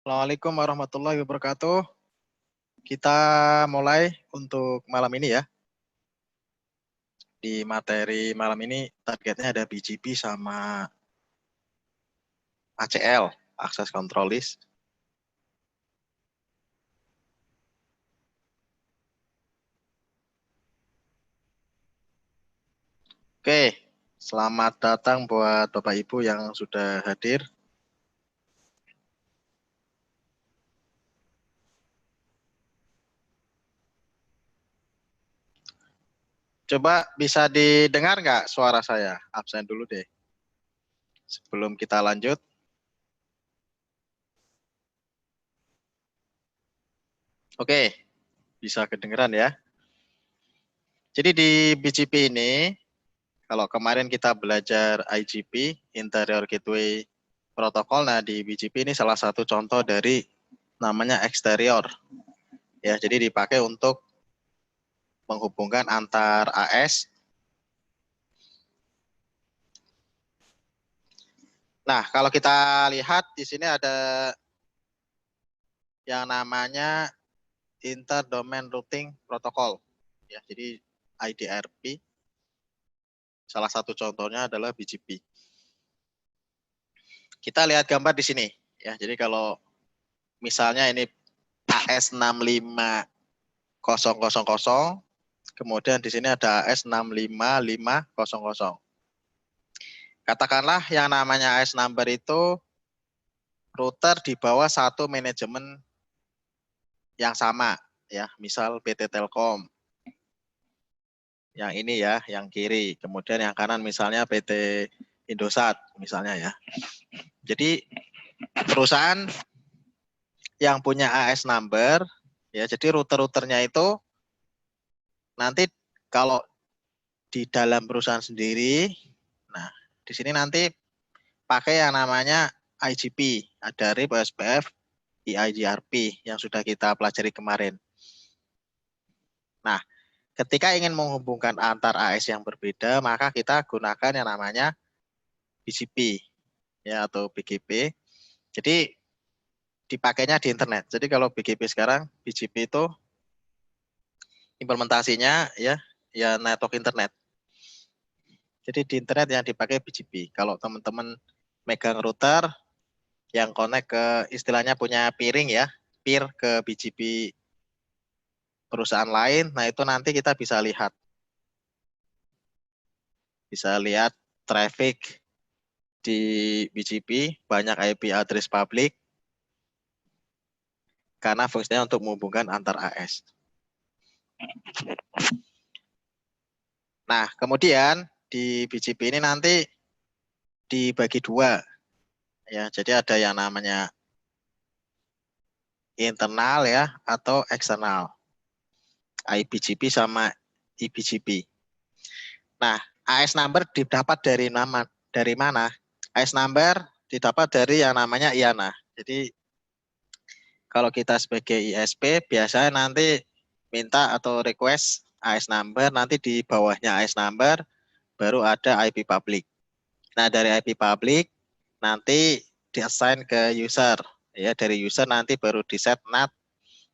Assalamualaikum warahmatullahi wabarakatuh. Kita mulai untuk malam ini ya. Di materi malam ini targetnya ada BGP sama ACL, Access Control List. Oke, selamat datang buat Bapak Ibu yang sudah hadir. Coba bisa didengar nggak suara saya? Absen dulu deh. Sebelum kita lanjut. Oke, bisa kedengeran ya. Jadi di BGP ini, kalau kemarin kita belajar IGP, Interior Gateway Protocol, nah di BGP ini salah satu contoh dari namanya eksterior. Ya, jadi dipakai untuk menghubungkan antar AS. Nah, kalau kita lihat di sini ada yang namanya Inter-Domain Routing Protocol. Ya, jadi IDRP. Salah satu contohnya adalah BGP. Kita lihat gambar di sini. Ya, jadi kalau misalnya ini AS65000, kemudian di sini ada AS65500. Katakanlah yang namanya AS number itu router di bawah satu manajemen yang sama, ya, misal PT Telkom. Yang ini ya, yang kiri. Kemudian yang kanan misalnya PT Indosat misalnya ya. Jadi perusahaan yang punya AS number, ya, jadi router-routernya itu nanti kalau di dalam perusahaan sendiri, nah di sini nanti pakai yang namanya IGP, ada RIP, OSPF, EIGRP yang sudah kita pelajari kemarin. Nah, ketika ingin menghubungkan antar AS yang berbeda, maka kita gunakan yang namanya BGP ya, atau BGP. Jadi dipakainya di internet. Jadi kalau BGP sekarang, BGP itu implementasinya ya network internet. Jadi di internet yang dipakai BGP. Kalau teman-teman megang router yang connect ke istilahnya punya peering ya, peer ke BGP perusahaan lain, nah itu nanti kita bisa lihat traffic di BGP, banyak IP address publik karena fungsinya untuk menghubungkan antar AS. Nah, kemudian di BGP ini nanti dibagi dua. Ya, jadi ada yang namanya internal ya atau eksternal. IBGP sama eBGP. Nah, AS number didapat dari mana? AS number didapat dari yang namanya IANA. Jadi kalau kita sebagai ISP biasanya nanti minta atau request AS number, nanti di bawahnya AS number baru ada IP public. Nah, dari IP public nanti di-assign ke user. Ya, dari user nanti baru di-set NAT,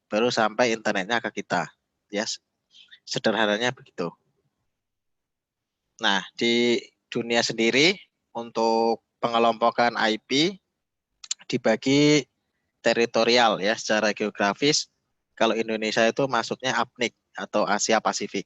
baru sampai internetnya ke kita. Ya, sederhananya begitu. Nah, di dunia sendiri untuk pengelompokan IP dibagi teritorial ya, secara geografis. Kalau Indonesia itu masuknya APNIC atau Asia Pasifik.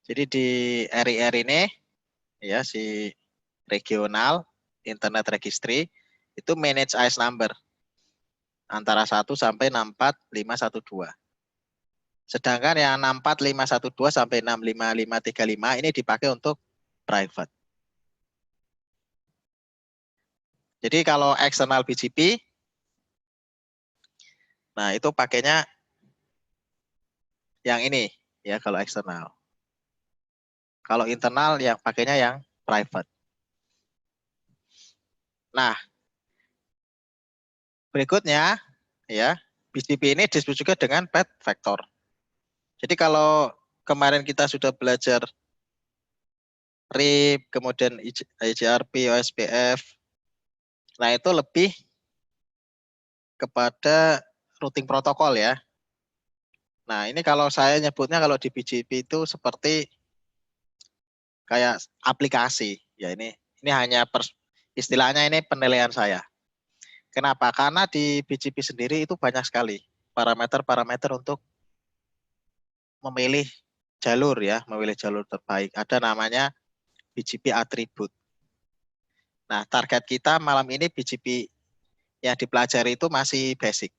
Jadi di RIR ini ya, si regional internet registry itu manage AS number antara 1 sampai 64512. Sedangkan yang 64512 sampai 65535 ini dipakai untuk private. Jadi kalau eksternal BGP, nah itu pakainya yang ini ya kalau eksternal. Kalau internal yang pakainya yang private. Nah, berikutnya ya, BGP ini disebut juga dengan path vector. Jadi kalau kemarin kita sudah belajar RIP, kemudian IGRP, OSPF, nah itu lebih kepada routing protokol ya. Nah ini kalau saya nyebutnya kalau di BGP itu seperti kayak aplikasi ya, ini hanya istilahnya, ini penilaian saya. Kenapa? Karena di BGP sendiri itu banyak sekali parameter-parameter untuk memilih jalur ya, memilih jalur terbaik. Ada namanya BGP atribut. Nah, target kita malam ini BGP yang dipelajari itu masih basic.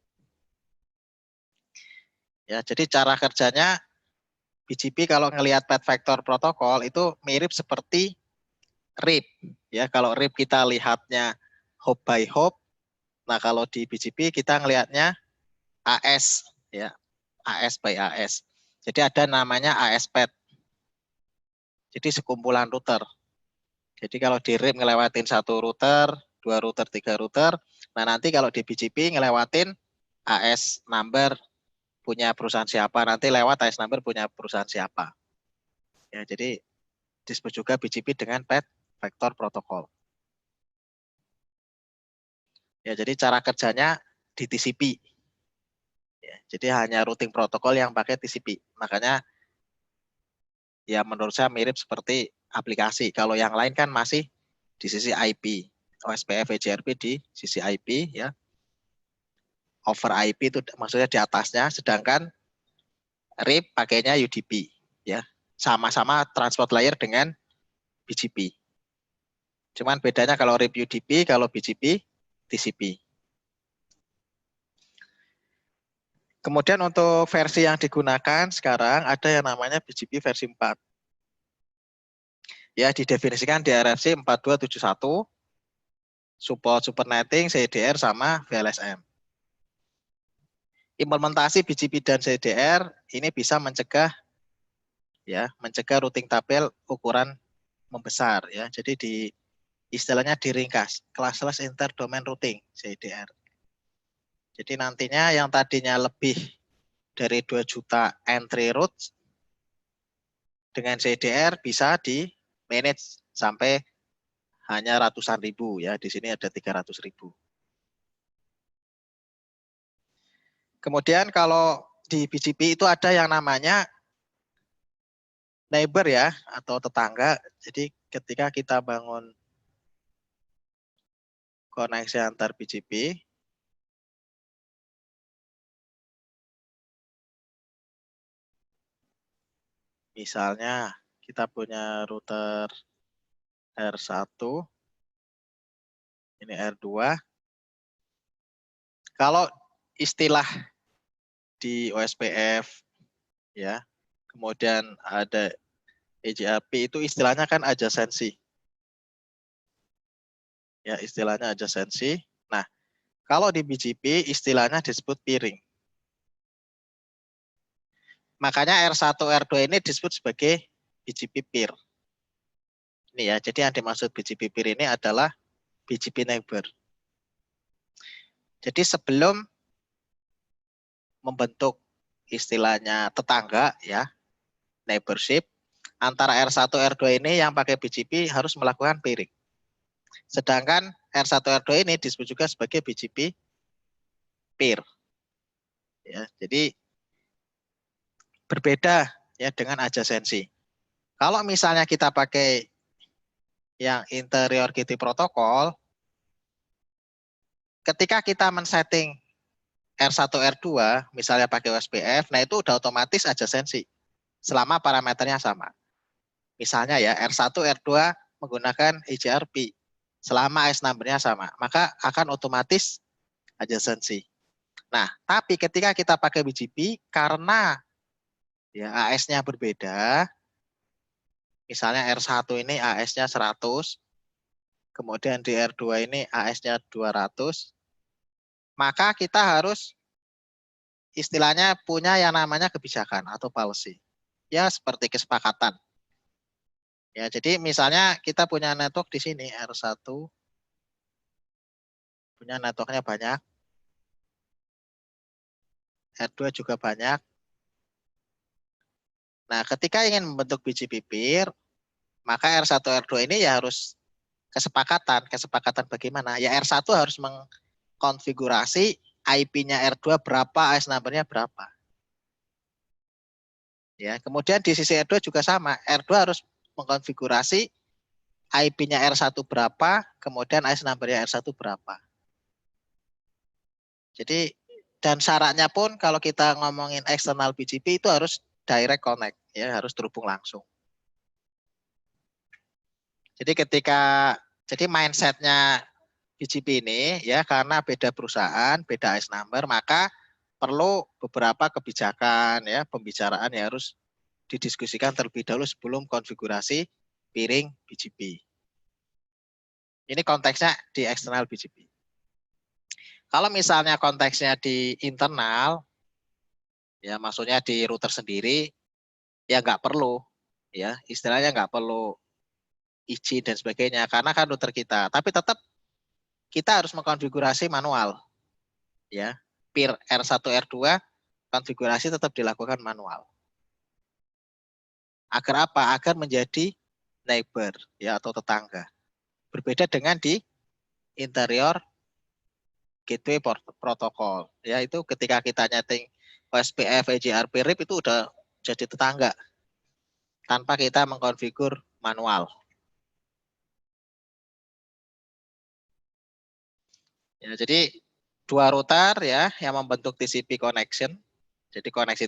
Ya, jadi cara kerjanya BGP kalau ngelihat path vector protokol itu mirip seperti RIP. Ya, kalau RIP kita lihatnya hop by hop. Nah, kalau di BGP kita ngelihatnya AS ya, AS by AS. Jadi ada namanya AS path. Jadi sekumpulan router. Jadi kalau di RIP ngelewatin satu router, dua router, tiga router. Nah nanti kalau di BGP ngelewatin AS number punya perusahaan siapa, nanti lewat AS number punya perusahaan siapa. Ya, jadi disebut juga BGP dengan path vector protokol. Ya, jadi cara kerjanya di TCP. Ya, jadi hanya routing protokol yang pakai TCP. Makanya ya menurut saya mirip seperti aplikasi. Kalau yang lain kan masih di sisi IP. OSPF, EGRP di sisi IP ya. Over IP itu maksudnya di atasnya, sedangkan RIP pakainya UDP ya. Sama-sama transport layer dengan BGP. Cuman bedanya kalau RIP UDP, kalau BGP TCP. Kemudian untuk versi yang digunakan sekarang ada yang namanya BGP versi 4. Ya, didefinisikan di RFC 4271, support supernetting, CDR sama VLSM. Implementasi BGP dan CDR ini bisa mencegah routing tabel ukuran membesar ya. Jadi istilahnya diringkas, classless interdomain routing CDR. Jadi nantinya yang tadinya lebih dari 2 juta entry routes dengan CDR bisa di manage sampai hanya ratusan ribu ya. Di sini ada 300.000. Kemudian kalau di BGP itu ada yang namanya neighbor ya, atau tetangga. Jadi ketika kita bangun koneksi antar BGP, misalnya kita punya router R1, ini R2. Kalau istilah di OSPF ya, kemudian ada EGRP itu istilahnya kan adjacency. Ya, istilahnya adjacency. Nah, kalau di BGP istilahnya disebut peering. Makanya R1, R2 ini disebut sebagai BGP peer. Ini ya, jadi yang dimaksud BGP peer ini adalah BGP neighbor. Jadi sebelum membentuk istilahnya tetangga ya, neighborship, antara R1, R2 ini yang pakai BGP harus melakukan peering. Sedangkan R1, R2 ini disebut juga sebagai BGP peer. Ya, jadi berbeda ya dengan adjacency. Kalau misalnya kita pakai yang interiority protokol, ketika kita men-setting R1, R2, misalnya pakai OSPF, nah itu udah otomatis adjacency selama parameternya sama. Misalnya ya R1, R2 menggunakan EGRP selama AS number-nya sama, maka akan otomatis adjacency. Nah, tapi ketika kita pakai BGP, karena ya AS-nya berbeda, misalnya R1 ini AS-nya 100, kemudian di R2 ini AS-nya 200, maka kita harus istilahnya punya yang namanya kebijakan atau policy. Ya, seperti kesepakatan. Ya, jadi misalnya kita punya network di sini R1, punya networknya banyak, R2 juga banyak. Nah, ketika ingin membentuk biji bibir, maka R1 R2 ini ya harus kesepakatan. Kesepakatan bagaimana? Ya R1 harus mengkonfigurasi IP-nya R2 berapa, AS number-nya berapa. Ya, kemudian di sisi R2 juga sama. R2 harus mengkonfigurasi IP-nya R1 berapa, kemudian AS number-nya R1 berapa. Jadi dan syaratnya pun kalau kita ngomongin eksternal BGP itu harus direct connect, ya harus terhubung langsung. Jadi jadi mindsetnya BGP ini ya karena beda perusahaan, beda AS number, maka perlu beberapa kebijakan ya pembicaraan yang harus didiskusikan terlebih dahulu sebelum konfigurasi piring BGP. Ini konteksnya di eksternal BGP. Kalau misalnya konteksnya di internal, ya maksudnya di router sendiri, ya nggak perlu, ya istilahnya nggak perlu izin dan sebagainya karena kan router kita. Tapi tetap kita harus mengkonfigurasi manual, ya. Peer R1 R2 konfigurasi tetap dilakukan manual. Agar apa? Agar menjadi neighbor, ya atau tetangga. Berbeda dengan di interior gateway protokol, ya itu ketika kita nyeting OSPF, EGRP, RIP itu udah jadi tetangga tanpa kita mengkonfigur manual. Ya, jadi dua router ya yang membentuk TCP connection. Jadi koneksi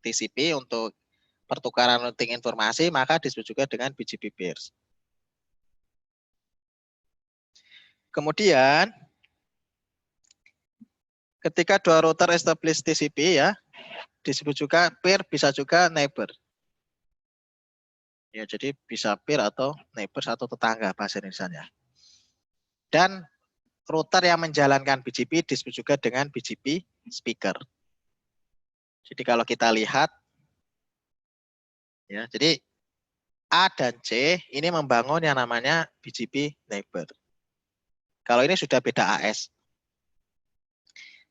TCP untuk pertukaran routing informasi maka disebut juga dengan BGP peers. Kemudian ketika dua router establish TCP ya disebut juga peer, bisa juga neighbor. Ya, jadi bisa peer atau neighbor atau tetangga bahasa Indonesia. Dan router yang menjalankan BGP disebut juga dengan BGP speaker. Jadi kalau kita lihat ya, jadi A dan C ini membangun yang namanya BGP neighbor. Kalau ini sudah beda AS.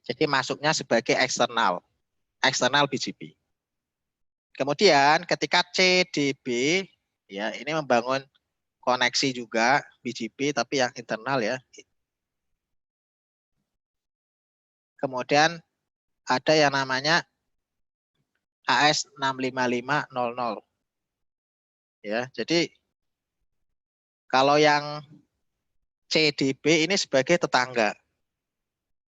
Jadi masuknya sebagai eksternal BGP. Kemudian ketika C, D, B ya ini membangun koneksi juga BGP tapi yang internal ya. Kemudian ada yang namanya AS 65500. Ya, jadi kalau yang CDB ini sebagai tetangga.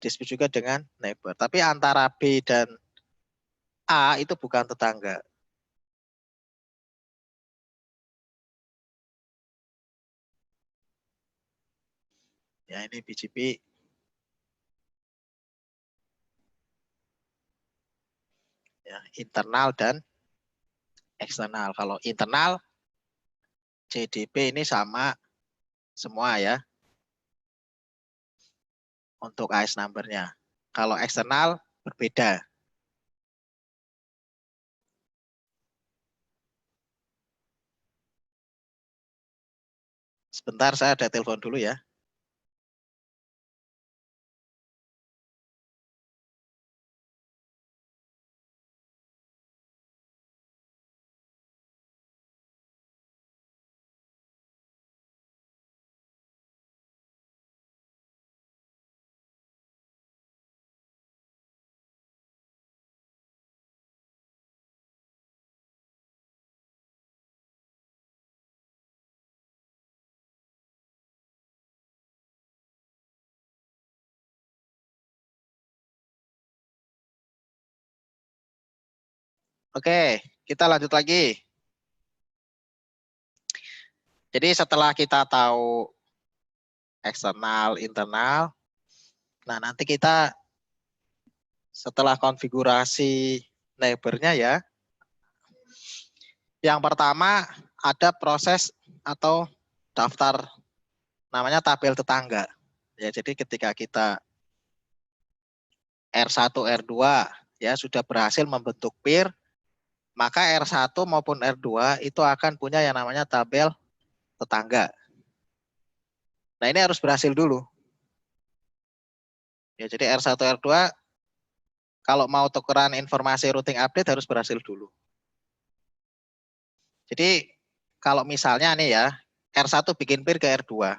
Disebut juga dengan neighbor. Tapi antara B dan A itu bukan tetangga. Ya, ini BGP ya, internal dan eksternal. Kalau internal CDB ini sama semua ya untuk AS number-nya. Kalau eksternal berbeda. Sebentar saya ada telepon dulu ya. Oke, kita lanjut lagi. Jadi setelah kita tahu eksternal, internal, nah nanti kita setelah konfigurasi neighbor-nya ya, yang pertama ada proses atau daftar namanya tabel tetangga. Ya, jadi ketika kita R1, R2 ya sudah berhasil membentuk peer, maka R1 maupun R2 itu akan punya yang namanya tabel tetangga. Nah, ini harus berhasil dulu. Ya, jadi R1, R2 kalau mau tukeran informasi routing update harus berhasil dulu. Jadi kalau misalnya nih ya, R1 bikin peer ke R2.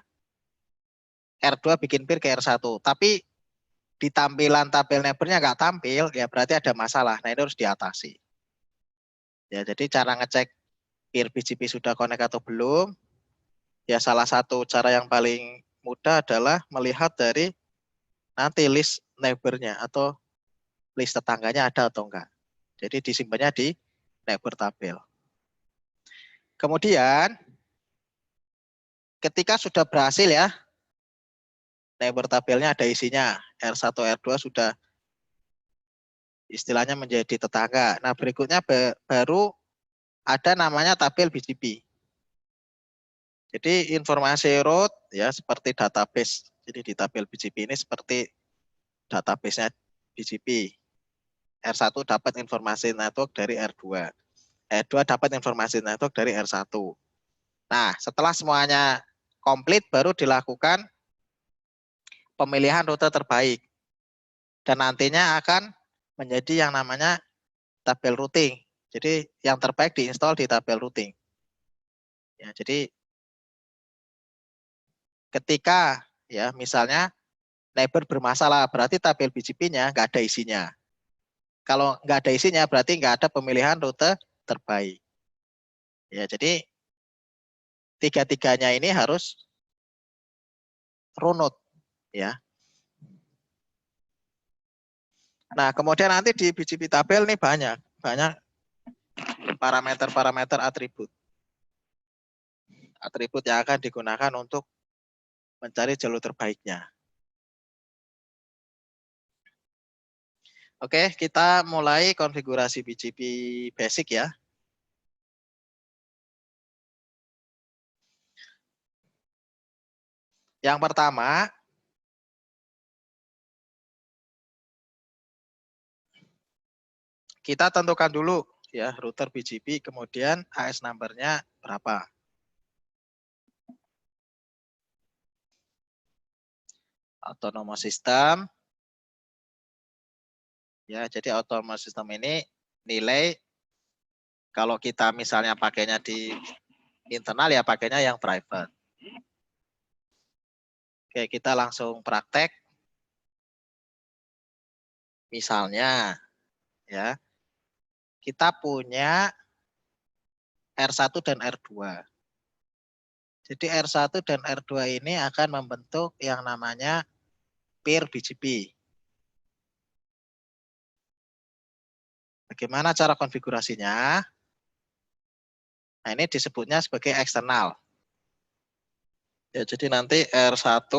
R2 bikin peer ke R1. Tapi di tampilan tabel neighbornya nggak tampil, ya berarti ada masalah. Nah, ini harus diatasi. Ya, jadi cara ngecek peer BGP sudah connect atau belum, ya salah satu cara yang paling mudah adalah melihat dari nanti list neighbornya atau list tetangganya ada atau enggak. Jadi disimpannya di neighbor tabel. Kemudian ketika sudah berhasil ya, neighbor tabelnya ada isinya, R1, R2 sudah istilahnya menjadi tetangga. Nah, berikutnya baru ada namanya tabel BGP. Jadi informasi root ya seperti database. Jadi di tabel BGP ini seperti database-nya BGP. R1 dapat informasi network dari R2. R2 dapat informasi network dari R1. Nah, setelah semuanya komplit baru dilakukan pemilihan rute terbaik. Dan nantinya akan menjadi yang namanya tabel routing. Jadi yang terbaik diinstal di tabel routing. Ya, jadi ketika ya misalnya neighbor bermasalah, berarti tabel BGP-nya nggak ada isinya. Kalau nggak ada isinya, berarti nggak ada pemilihan rute terbaik. Ya, jadi tiga-tiganya ini harus runut, ya. Nah, kemudian nanti di BGP tabel nih banyak parameter-parameter atribut. Atribut yang akan digunakan untuk mencari jalur terbaiknya. Oke, kita mulai konfigurasi BGP basic ya. Yang pertama, kita tentukan dulu ya router BGP, kemudian AS number-nya berapa. Autonomous system. Ya, jadi autonomous system ini nilai kalau kita misalnya pakainya di internal ya pakainya yang private. Oke, kita langsung praktek. Misalnya ya, kita punya R1 dan R2. Jadi R1 dan R2 ini akan membentuk yang namanya peer BGP. Bagaimana cara konfigurasinya? Nah, ini disebutnya sebagai eksternal. Ya, jadi nanti R1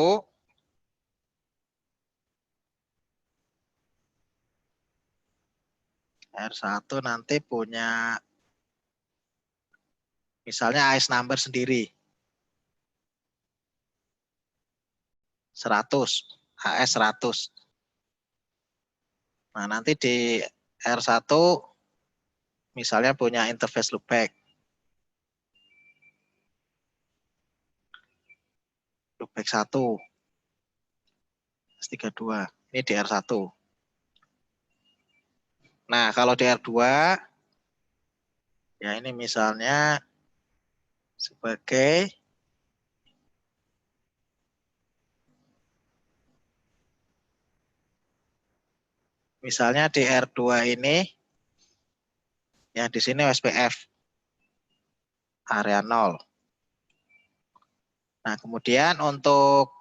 nanti punya misalnya AS number sendiri. 100, AS 100. Nah, nanti di R1 misalnya punya interface loopback. Loopback 1. S32. Ini di R1. Nah, kalau di R2 ya ini misalnya sebagai misalnya di R2 ini ya di sini SPF area 0. Nah, kemudian untuk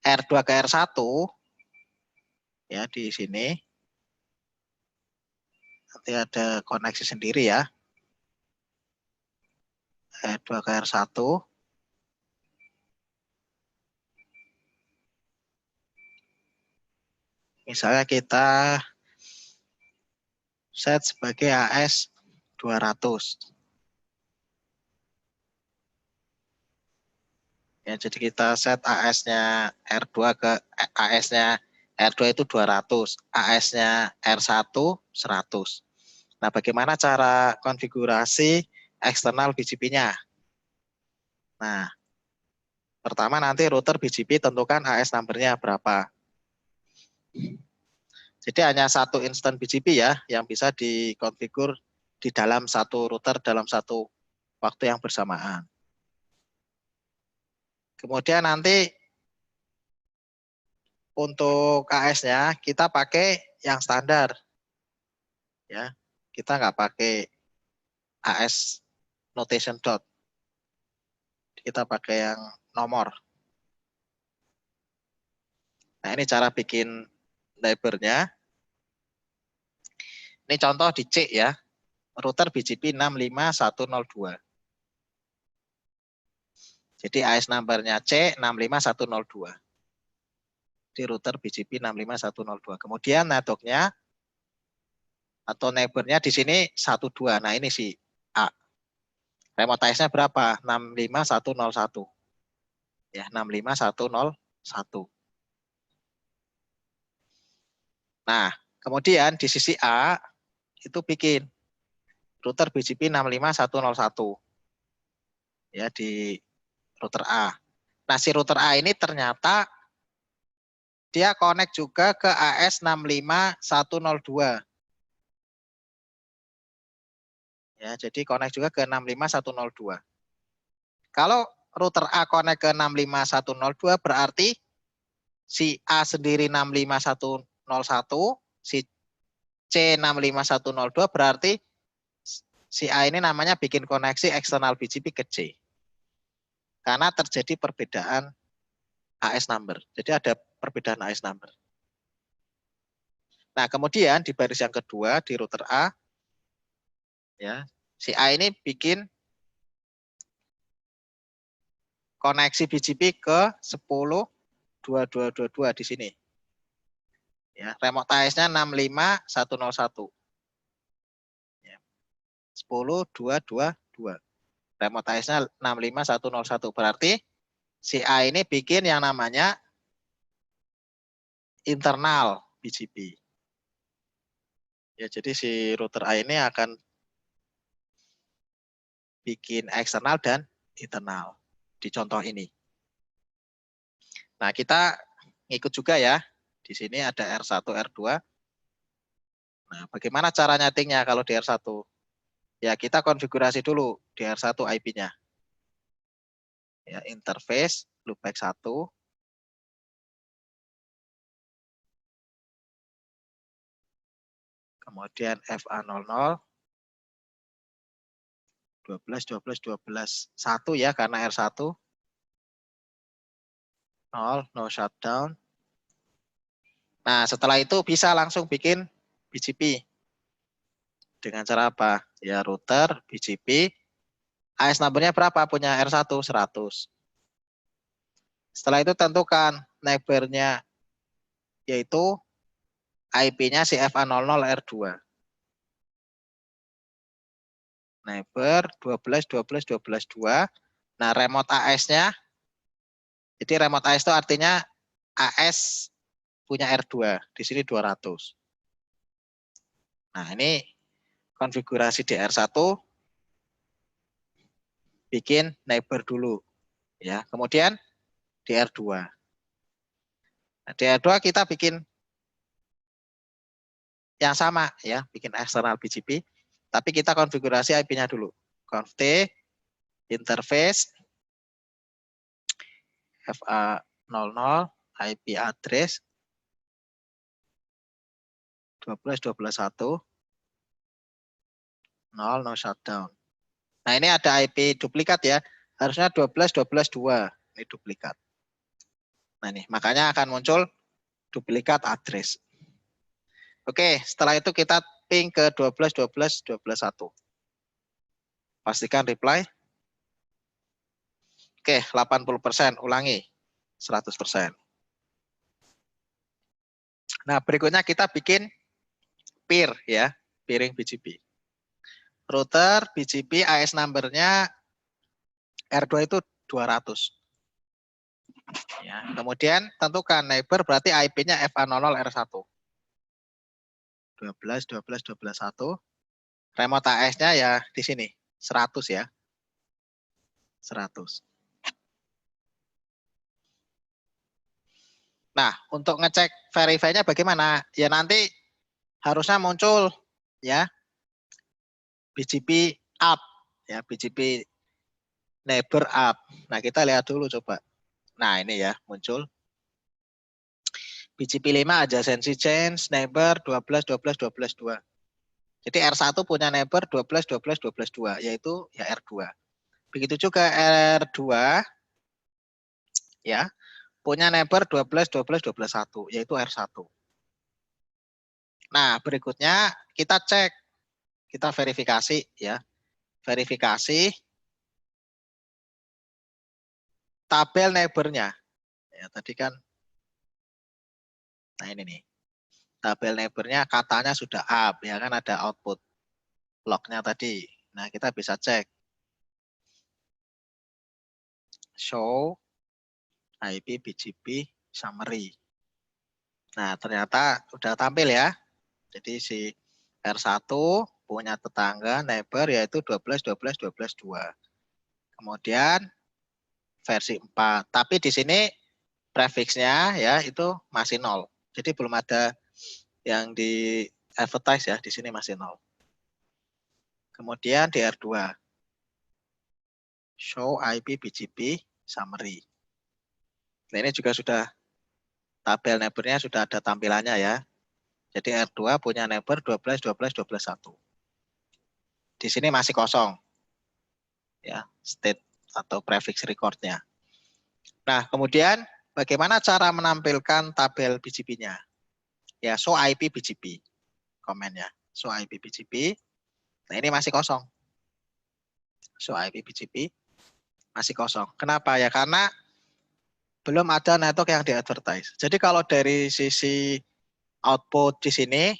R2 ke R1 ya di sini nanti ada koneksi sendiri ya. R2 ke R1. Misalnya kita set sebagai AS 200. Ya, jadi kita set AS-nya R2 ke AS-nya R2 itu 200, AS-nya R1 100. Nah, bagaimana cara konfigurasi eksternal BGP-nya? Nah, pertama nanti router BGP tentukan AS number-nya berapa. Jadi hanya satu instan BGP ya yang bisa dikonfigur di dalam satu router dalam satu waktu yang bersamaan. Kemudian nanti untuk AS-nya kita pakai yang standar. Ya. Kita nggak pakai AS notation dot. Kita pakai yang nomor. Nah, ini cara bikin neighbor-nya. Ini contoh di C ya. Router BGP 65102. Jadi AS number-nya C 65102. Di router BGP 65102. Kemudian network-nya atau neighbor-nya di sini 12. Nah, ini si A. Remote IC-nya berapa? 65101. Ya, 65101. Nah, kemudian di sisi A itu bikin router BGP 65101. Ya, di router A. Nah, si router A ini ternyata dia connect juga ke AS 65102. Ya, jadi connect juga ke 65102. Kalau router A connect ke 65102 berarti si A sendiri 65101, si C 65102 berarti si A ini namanya bikin koneksi eksternal BGP ke C. Karena terjadi perbedaan AS number. Jadi ada perbedaan AS number. Nah, kemudian di baris yang kedua di router A ya, si A ini bikin koneksi BGP ke 10.2222 di sini. Ya, remote AS-nya 65101. Ya, 10.222. Remote AS-nya 65101. Berarti si A ini bikin yang namanya internal BGP. Ya, jadi si router A ini akan bikin eksternal dan internal di contoh ini. Nah, kita ngikut juga ya. Di sini ada R1, R2. Nah, bagaimana cara nyetingnya kalau di R1? Ya, kita konfigurasi dulu di R1 IP-nya. Ya, interface loopback 1. Kemudian FA00. 12, 12, 12. 1 ya, karena R1. 0, no shutdown. Nah, setelah itu bisa langsung bikin BGP. Dengan cara apa? Ya, router, BGP. AS number-nya berapa? Punya R1, 100. Setelah itu tentukan neighbor-nya, yaitu IP-nya si FA00R2. Neighbor 12, 12, 12, 2. Nah, remote AS-nya, jadi remote AS itu artinya AS punya R2. Di sini 200. Nah, ini konfigurasi di R1 bikin neighbor dulu ya. Kemudian di R2. Nah, di R2 kita bikin yang sama ya, bikin eksternal BGP, tapi kita konfigurasi IP-nya dulu. Conf T interface FA00 IP address 12 12 1 0 no shutdown. Nah, ini ada IP duplikat ya. Harusnya 12 12 2. Ini duplikat. Nah, ini makanya akan muncul duplikat address. Oke, setelah itu kita ping ke 12 12 12 1. Pastikan reply. Oke, 80%, ulangi 100%. Nah, berikutnya kita bikin peer ya, peering BGP. Router BGP AS number-nya R2 itu 200. Ya, kemudian tentukan neighbor berarti IP-nya FA00R1. 12 12 12 1. Remote AS-nya ya di sini 100 ya. 100. Nah, untuk ngecek verify-nya bagaimana? Ya nanti harusnya muncul ya BGP up ya, BGP neighbor up. Nah, kita lihat dulu coba. Nah, ini ya muncul BGP 5 adjacency change neighbor 12 12 12 2. Jadi R1 punya neighbor 12 12 12 2 yaitu ya R2. Begitu juga R2 ya punya neighbor 12 12 12 1 yaitu R1. Nah, berikutnya kita cek, kita verifikasi ya. Verifikasi tabel neighbornya. Ya, tadi kan nah ini nih. Tabel neighbornya katanya sudah up ya kan ada output lognya tadi. Nah, kita bisa cek show IP BGP summary. Nah, ternyata sudah tampil ya. Jadi si R1 punya tetangga neighbor yaitu 12 12 12 2. Kemudian versi 4. Tapi di sini prefixnya ya itu masih 0. Jadi belum ada yang di advertise ya, di sini masih 0. Kemudian di R2 show IP BGP summary. Nah, ini juga sudah tabel neighbornya sudah ada tampilannya ya. Jadi R2 punya neighbor 12 12 12 1. Di sini masih kosong. Ya, state atau prefix recordnya. Nah, kemudian bagaimana cara menampilkan tabel BGP-nya? Ya, show IP BGP. Komennya, show IP BGP. Nah, ini masih kosong. Show IP BGP masih kosong. Kenapa? Ya, karena belum ada network yang di-advertise. Jadi kalau dari sisi output di sini,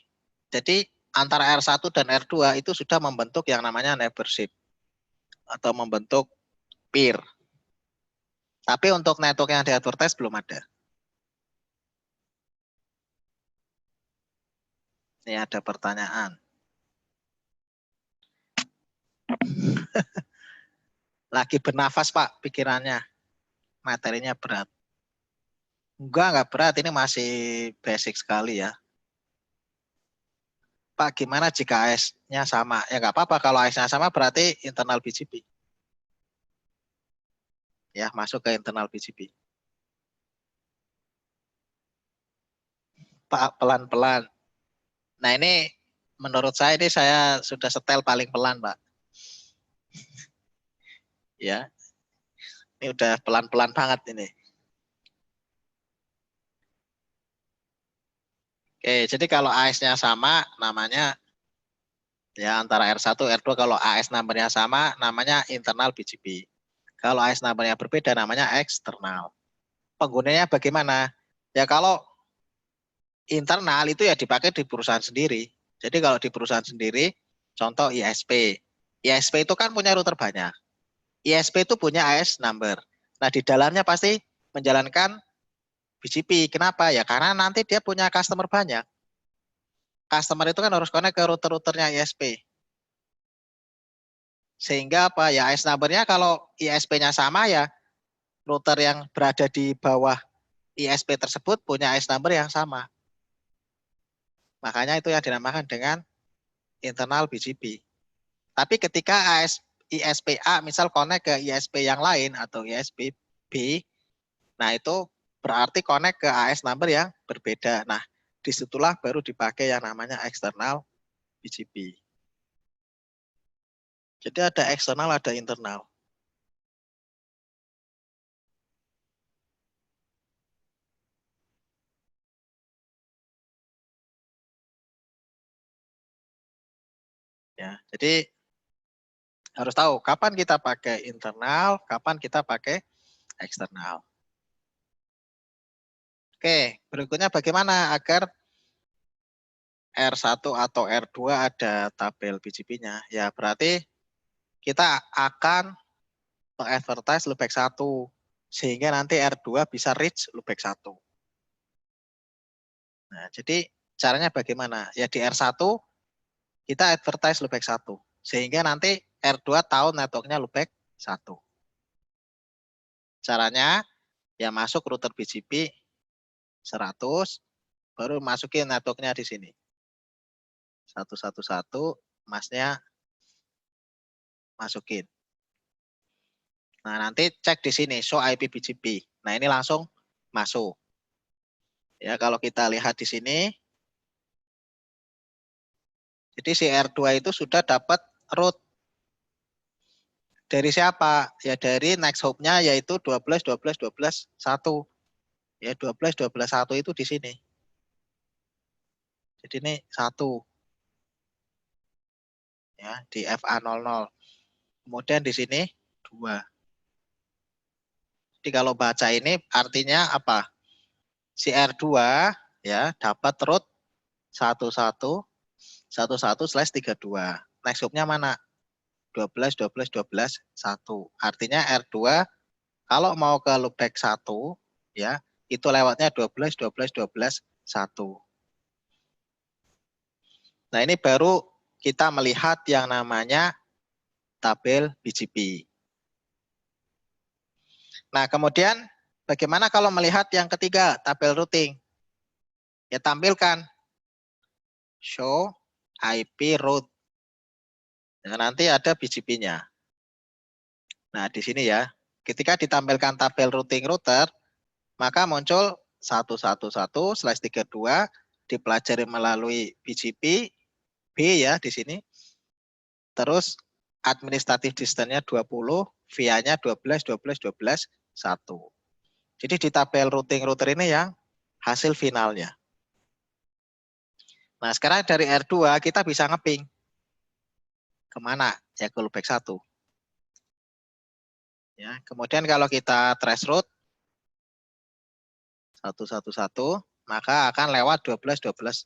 jadi antara R1 dan R2 itu sudah membentuk yang namanya neighborship atau membentuk peer. Tapi untuk network yang di-advertise belum ada. Ini ada pertanyaan. Lagi bernafas Pak pikirannya. Materinya berat. Enggak berat. Ini masih basic sekali ya. Pak, gimana jika AS-nya sama? Ya nggak apa-apa. Kalau AS-nya sama berarti internal BGP. Ya, masuk ke internal BGP. Pak, pelan-pelan. Nah, ini menurut saya ini saya sudah setel paling pelan, Pak. Ya, ini udah pelan-pelan banget ini. Oke, jadi kalau AS-nya sama, namanya ya antara R1, R2 kalau AS number-nya sama, namanya internal BGP. Kalau AS number-nya berbeda, namanya eksternal. Penggunanya bagaimana? Ya kalau internal itu ya dipakai di perusahaan sendiri. Jadi kalau di perusahaan sendiri, contoh ISP. ISP itu kan punya router banyak. ISP itu punya AS number. Nah, di dalamnya pasti menjalankan BGP. Kenapa? Ya karena nanti dia punya customer banyak. Customer itu kan harus connect ke router-routernya ISP. Sehingga apa? Ya AS number-nya kalau ISP-nya sama ya router yang berada di bawah ISP tersebut punya AS number yang sama. Makanya itu yang dinamakan dengan internal BGP. Tapi ketika ISP-A misal connect ke ISP yang lain atau ISP B, nah itu berarti connect ke AS number yang berbeda. Nah, disitulah baru dipakai yang namanya external BGP. Jadi ada eksternal, ada internal. Ya, jadi harus tahu kapan kita pakai internal, kapan kita pakai eksternal. Oke, berikutnya bagaimana agar R1 atau R2 ada tabel BGP-nya? Ya, berarti kita akan mengadvertise loopback 1 sehingga nanti R2 bisa reach loopback 1. Nah, jadi caranya bagaimana? Ya di R1 kita advertise loopback 1 sehingga nanti R2 tahu networknya loopback 1. Caranya ya masuk router BGP 100, baru masukin networknya di sini. 111, masnya masukin. Nah, nanti cek di sini, show IP BGP. Nah, ini langsung masuk. Ya, kalau kita lihat di sini, jadi si R2 itu sudah dapat root. Dari siapa? Ya dari next hop-nya yaitu 12, 12, 12, 1. Ya 12, 12, 1 itu di sini. Jadi ini 1. Ya, di FA00. Kemudian di sini 2. Jadi kalau baca ini artinya apa? Si R2 ya dapat root 11/32. Next hop-nya mana? 12, 12, 12, 1. Artinya R2 kalau mau ke loopback 1 ya, itu lewatnya 12, 12, 12, 1. Nah, ini baru kita melihat yang namanya tabel BGP. Nah, kemudian bagaimana kalau melihat yang ketiga, tabel routing? Ya, tampilkan show IP route. Nah, nanti ada BGP-nya. Nah, di sini ya, ketika ditampilkan tabel routing router, maka muncul 111/32 dipelajari melalui BGP, B ya di sini. Terus administratif distance-nya 20, via-nya 12, 12, 12, 1. Jadi di tabel routing router ini yang hasil finalnya. Nah, sekarang dari R2 kita bisa ngeping. Kemana? Ya ke loopback 1. Ya, kemudian kalau kita trace route 111, maka akan lewat 12, 12,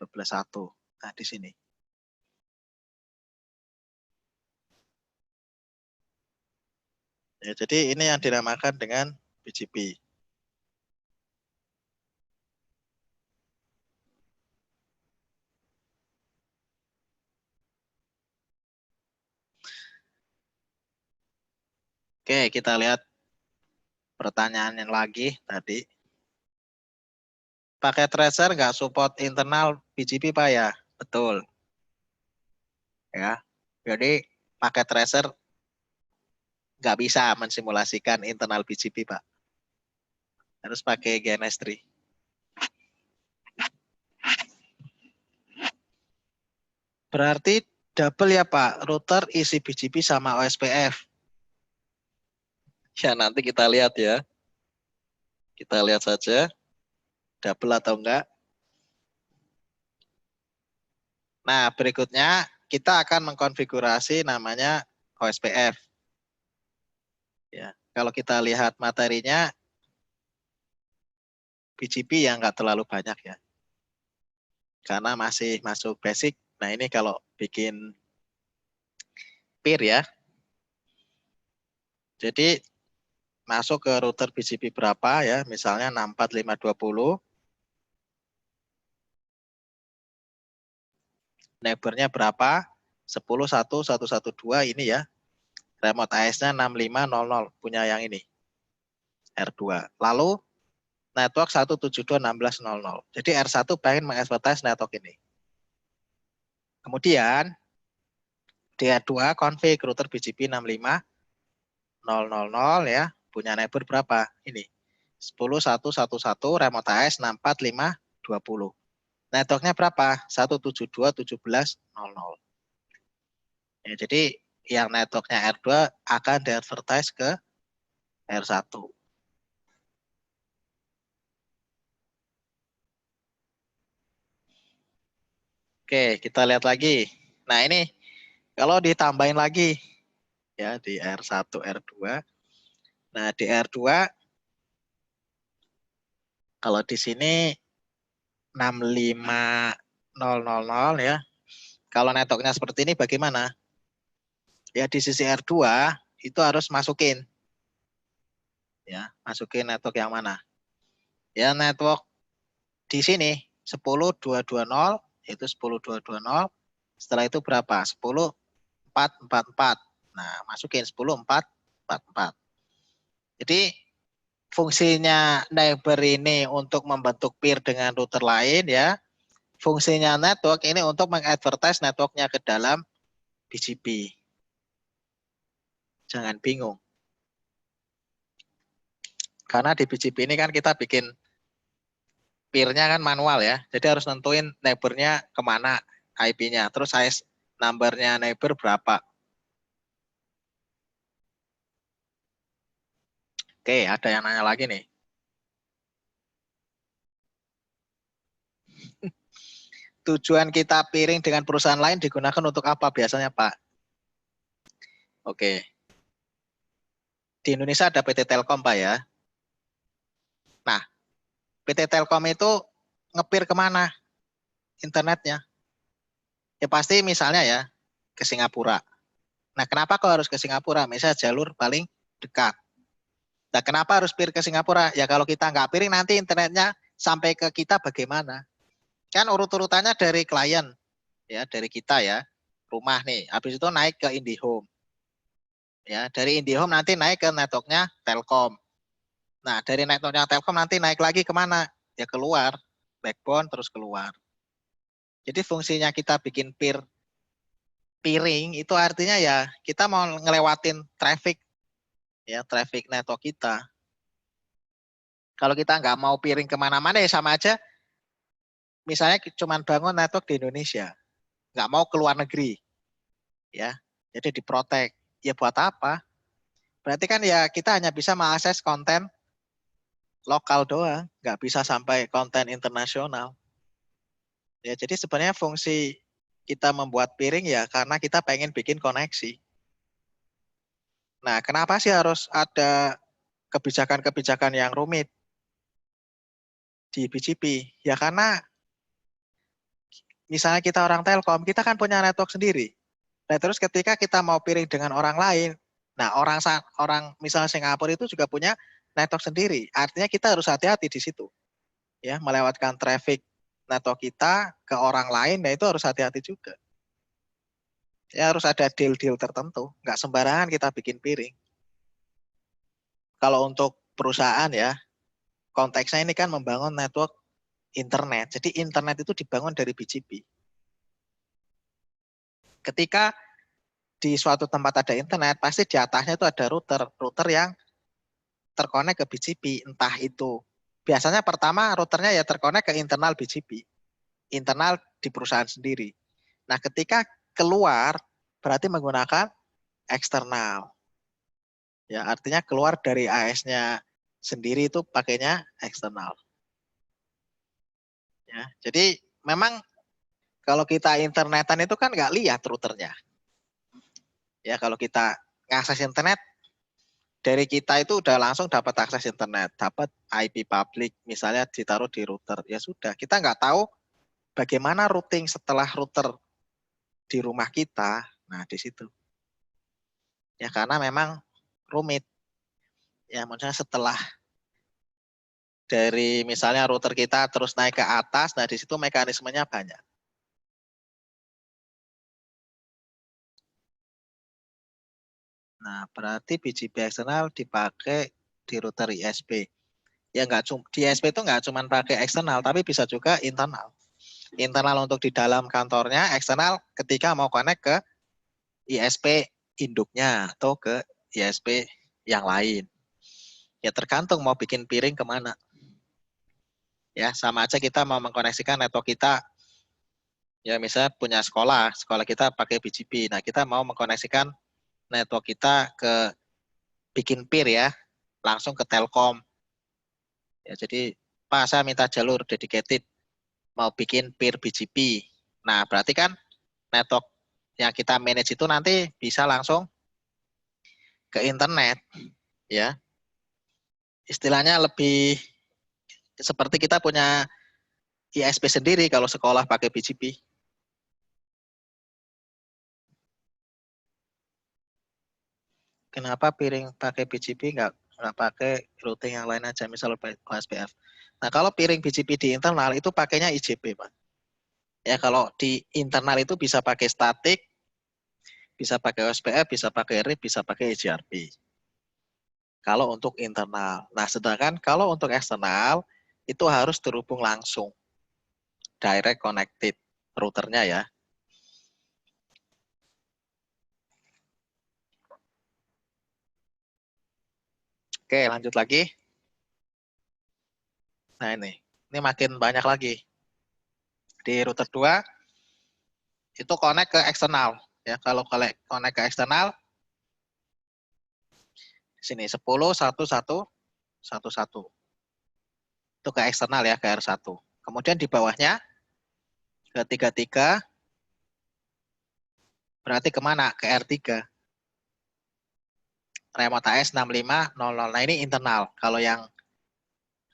12, 1. Nah, di sini. Ya, jadi ini yang dinamakan dengan BGP. Oke, kita lihat pertanyaan yang lagi tadi. Pakai tracer nggak support internal BGP Pak ya? Betul. Ya, jadi pakai tracer nggak bisa mensimulasikan internal BGP Pak. Harus pakai GNS3. Berarti double ya Pak, router isi BGP sama OSPF. Ya nanti kita lihat ya. Kita lihat saja double atau enggak. Nah, berikutnya kita akan mengkonfigurasi namanya OSPF. Ya, kalau kita lihat materinya BGP yang enggak terlalu banyak ya. Karena masih masuk basic. Nah, ini kalau bikin peer ya. Jadi masuk ke router BGP berapa ya, misalnya 64520. Neighbornya berapa? 10.1.1.1.2 ini ya. Remote AS-nya 6500 punya yang ini. R2. Lalu network 172.16.00. Jadi R1 pengen mengadvertise network ini. Kemudian di R2 config router BGP 65.000 ya. Punya neighbor berapa? Ini. 10.1.1.1 remote AS 64.520. Networknya berapa? 172.17.00. Ya, jadi yang networknya R2 akan di-advertise ke R1. Oke, kita lihat lagi. Nah, ini kalau ditambahin lagi ya di R1, R2. Nah, di R2 kalau di sini 65.000 ya. Kalau networknya seperti ini bagaimana? Ya di sisi R2 itu harus masukin. Ya, masukin network yang mana? Ya, network di sini 10.220 itu 10.220. Setelah itu berapa? 10.444. Nah, masukin 10.444. Jadi fungsinya neighbor ini untuk membentuk peer dengan router lain ya. Fungsinya network ini untuk mengadvertise networknya ke dalam BGP. Jangan bingung. Karena di BGP ini kan kita bikin peer-nya kan manual ya. Jadi harus nentuin neighbor-nya kemana IP-nya. Terus size number-nya neighbor berapa. Oke, ada yang nanya lagi nih. Tujuan kita peering dengan perusahaan lain digunakan untuk apa biasanya, Pak? Oke. Di Indonesia ada PT Telkom, Pak ya. Nah, PT Telkom itu ngepir kemana internetnya? Ya pasti misalnya ya ke Singapura. Nah, kenapa kok harus ke Singapura? Misalnya jalur paling dekat. Nah, kenapa harus peer ke Singapura? Ya kalau kita nggak peering nanti internetnya sampai ke kita bagaimana? Kan urut-urutannya dari klien, ya dari kita ya, rumah nih. Habis itu naik ke IndiHome. Ya, dari IndiHome nanti naik ke networknya Telkom. Nah, dari networknya Telkom nanti naik lagi kemana? Ya keluar, backbone terus keluar. Jadi fungsinya kita bikin peering itu artinya ya kita mau ngelewatin traffic, ya traffic network kita. Kalau kita nggak mau peering kemana-mana ya sama aja. Misalnya cuma bangun network di Indonesia, nggak mau keluar negeri, ya. Jadi diprotek. Ya buat apa? Berarti kan ya kita hanya bisa mengakses konten lokal doang, nggak bisa sampai konten internasional. Ya, jadi sebenarnya fungsi kita membuat peering ya karena kita pengen bikin koneksi. Nah, kenapa sih harus ada kebijakan-kebijakan yang rumit di BGP? Ya karena misalnya kita orang Telkom, kita kan punya network sendiri. Nah, terus ketika kita mau peering dengan orang lain, nah orang misalnya Singapura itu juga punya network sendiri. Artinya kita harus hati-hati di situ. Ya, melewatkan traffic network kita ke orang lain, nah itu harus hati-hati juga. Ya harus ada deal-deal tertentu. Nggak sembarangan kita bikin peering. Kalau untuk perusahaan ya, konteksnya ini kan membangun network internet. Jadi internet itu dibangun dari BGP. Ketika di suatu tempat ada internet, pasti di atasnya itu ada router yang terkonek ke BGP. Entah itu, biasanya pertama routernya ya terkonek ke internal BGP. Internal di perusahaan sendiri. Nah ketika keluar, berarti menggunakan eksternal. Ya, artinya keluar dari AS-nya sendiri itu pakainya eksternal. Ya, jadi memang kalau kita internetan itu kan nggak lihat routernya. Ya, kalau kita ngakses internet dari kita itu udah langsung dapat akses internet, dapat IP public, misalnya ditaruh di router. Ya sudah, kita nggak tahu bagaimana routing setelah router di rumah kita. Nah, di situ. Ya, karena memang rumit. Ya, maksudnya setelah dari misalnya router kita terus naik ke atas, nah di situ mekanismenya banyak. Nah, berarti BGP eksternal dipakai di router ISP. Ya nggak cuma di ISP itu nggak cuma pakai eksternal, tapi bisa juga internal. Internal untuk di dalam kantornya, eksternal ketika mau connect ke ISP induknya atau ke ISP yang lain. Ya tergantung mau bikin peering kemana. Ya sama aja kita mau mengkoneksikan network kita. Ya misalnya punya sekolah, sekolah kita pakai BGP. Nah kita mau mengkoneksikan network kita ke bikin peer ya, langsung ke Telkom. Ya, jadi Pak saya minta jalur dedicated mau bikin peer BGP. Nah berarti kan network yang kita manage itu nanti bisa langsung ke internet ya. Istilahnya lebih seperti kita punya ISP sendiri kalau sekolah pakai BGP. Kenapa piring pakai BGP nggak pakai routing yang lain aja, misal OSPF. Nah kalau piring BGP di internal itu pakainya IJP, Pak. Ya kalau di internal itu bisa pakai statik, bisa pakai OSPF, bisa pakai RIP, bisa pakai EGRP. Kalau untuk internal. Nah, sedangkan kalau untuk eksternal itu harus terhubung langsung, direct connected routernya ya. Oke, lanjut lagi. Nah, ini makin banyak lagi. Di router 2 itu connect ke eksternal ya. Kalau connect ke eksternal di sini 10 1 1 1 1. Itu ke eksternal ya, ke R1. Kemudian di bawahnya ke 33 berarti kemana? Ke R3. Remote AS 6500. Nah, ini internal. Kalau yang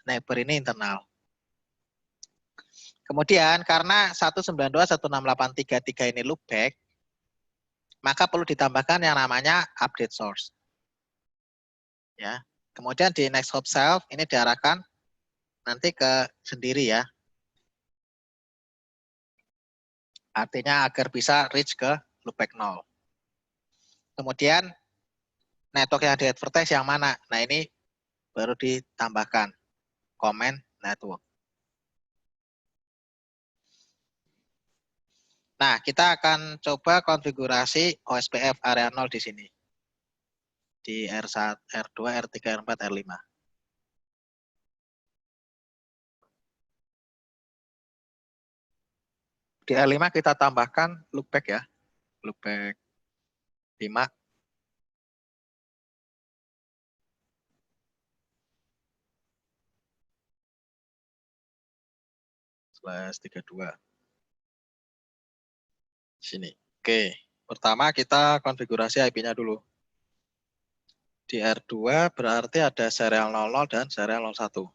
neighbor ini internal. Kemudian karena 192.168.33 ini loopback, maka perlu ditambahkan yang namanya update source. Ya. Kemudian di next hop self ini diarahkan nanti ke sendiri ya. Artinya agar bisa reach ke loopback 0. Kemudian network yang di advertise yang mana? Nah, ini baru ditambahkan comment network. Nah, kita akan coba konfigurasi OSPF area 0 di sini. Di R1, R2, R3, R4, R5. Di R5 kita tambahkan loopback ya. Loopback 5 /32. Sini. Oke. Pertama kita konfigurasi IP-nya dulu. Di R2 berarti ada serial 00 dan serial 01.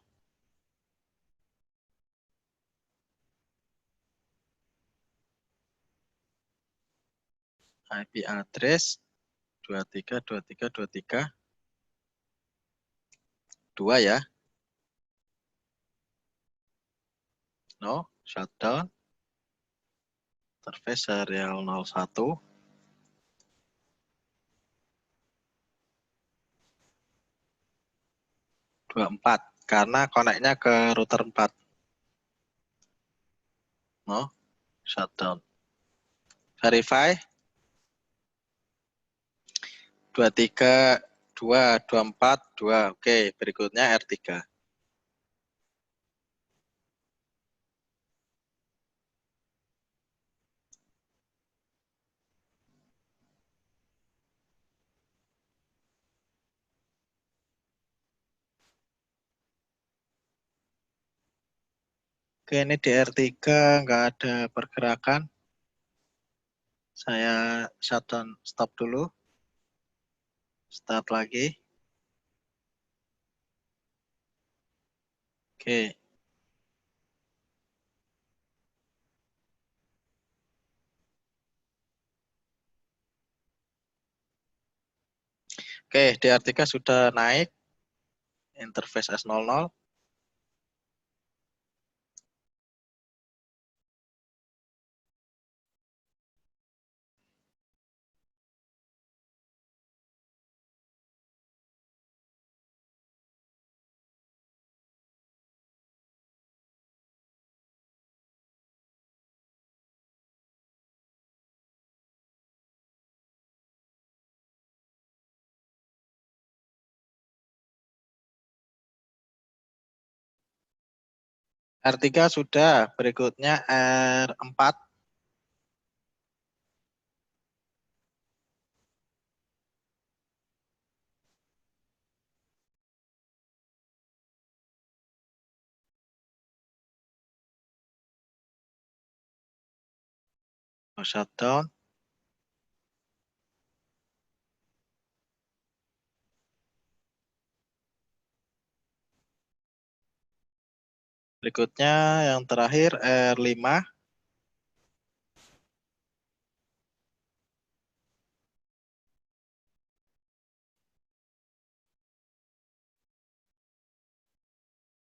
IP address 232323 2 ya. No, shutdown. Interface serial 01. 24 karena koneknya ke router 4. No, shutdown. Verify 23 2 24 2. Oke, berikutnya R3. Oke, ini di R3 nggak ada pergerakan. Saya shutdown stop dulu. Start lagi. Oke. Oke, DR3 sudah naik. Interface S00. R3 sudah, berikutnya R4. Shutdown. Berikutnya yang terakhir R5.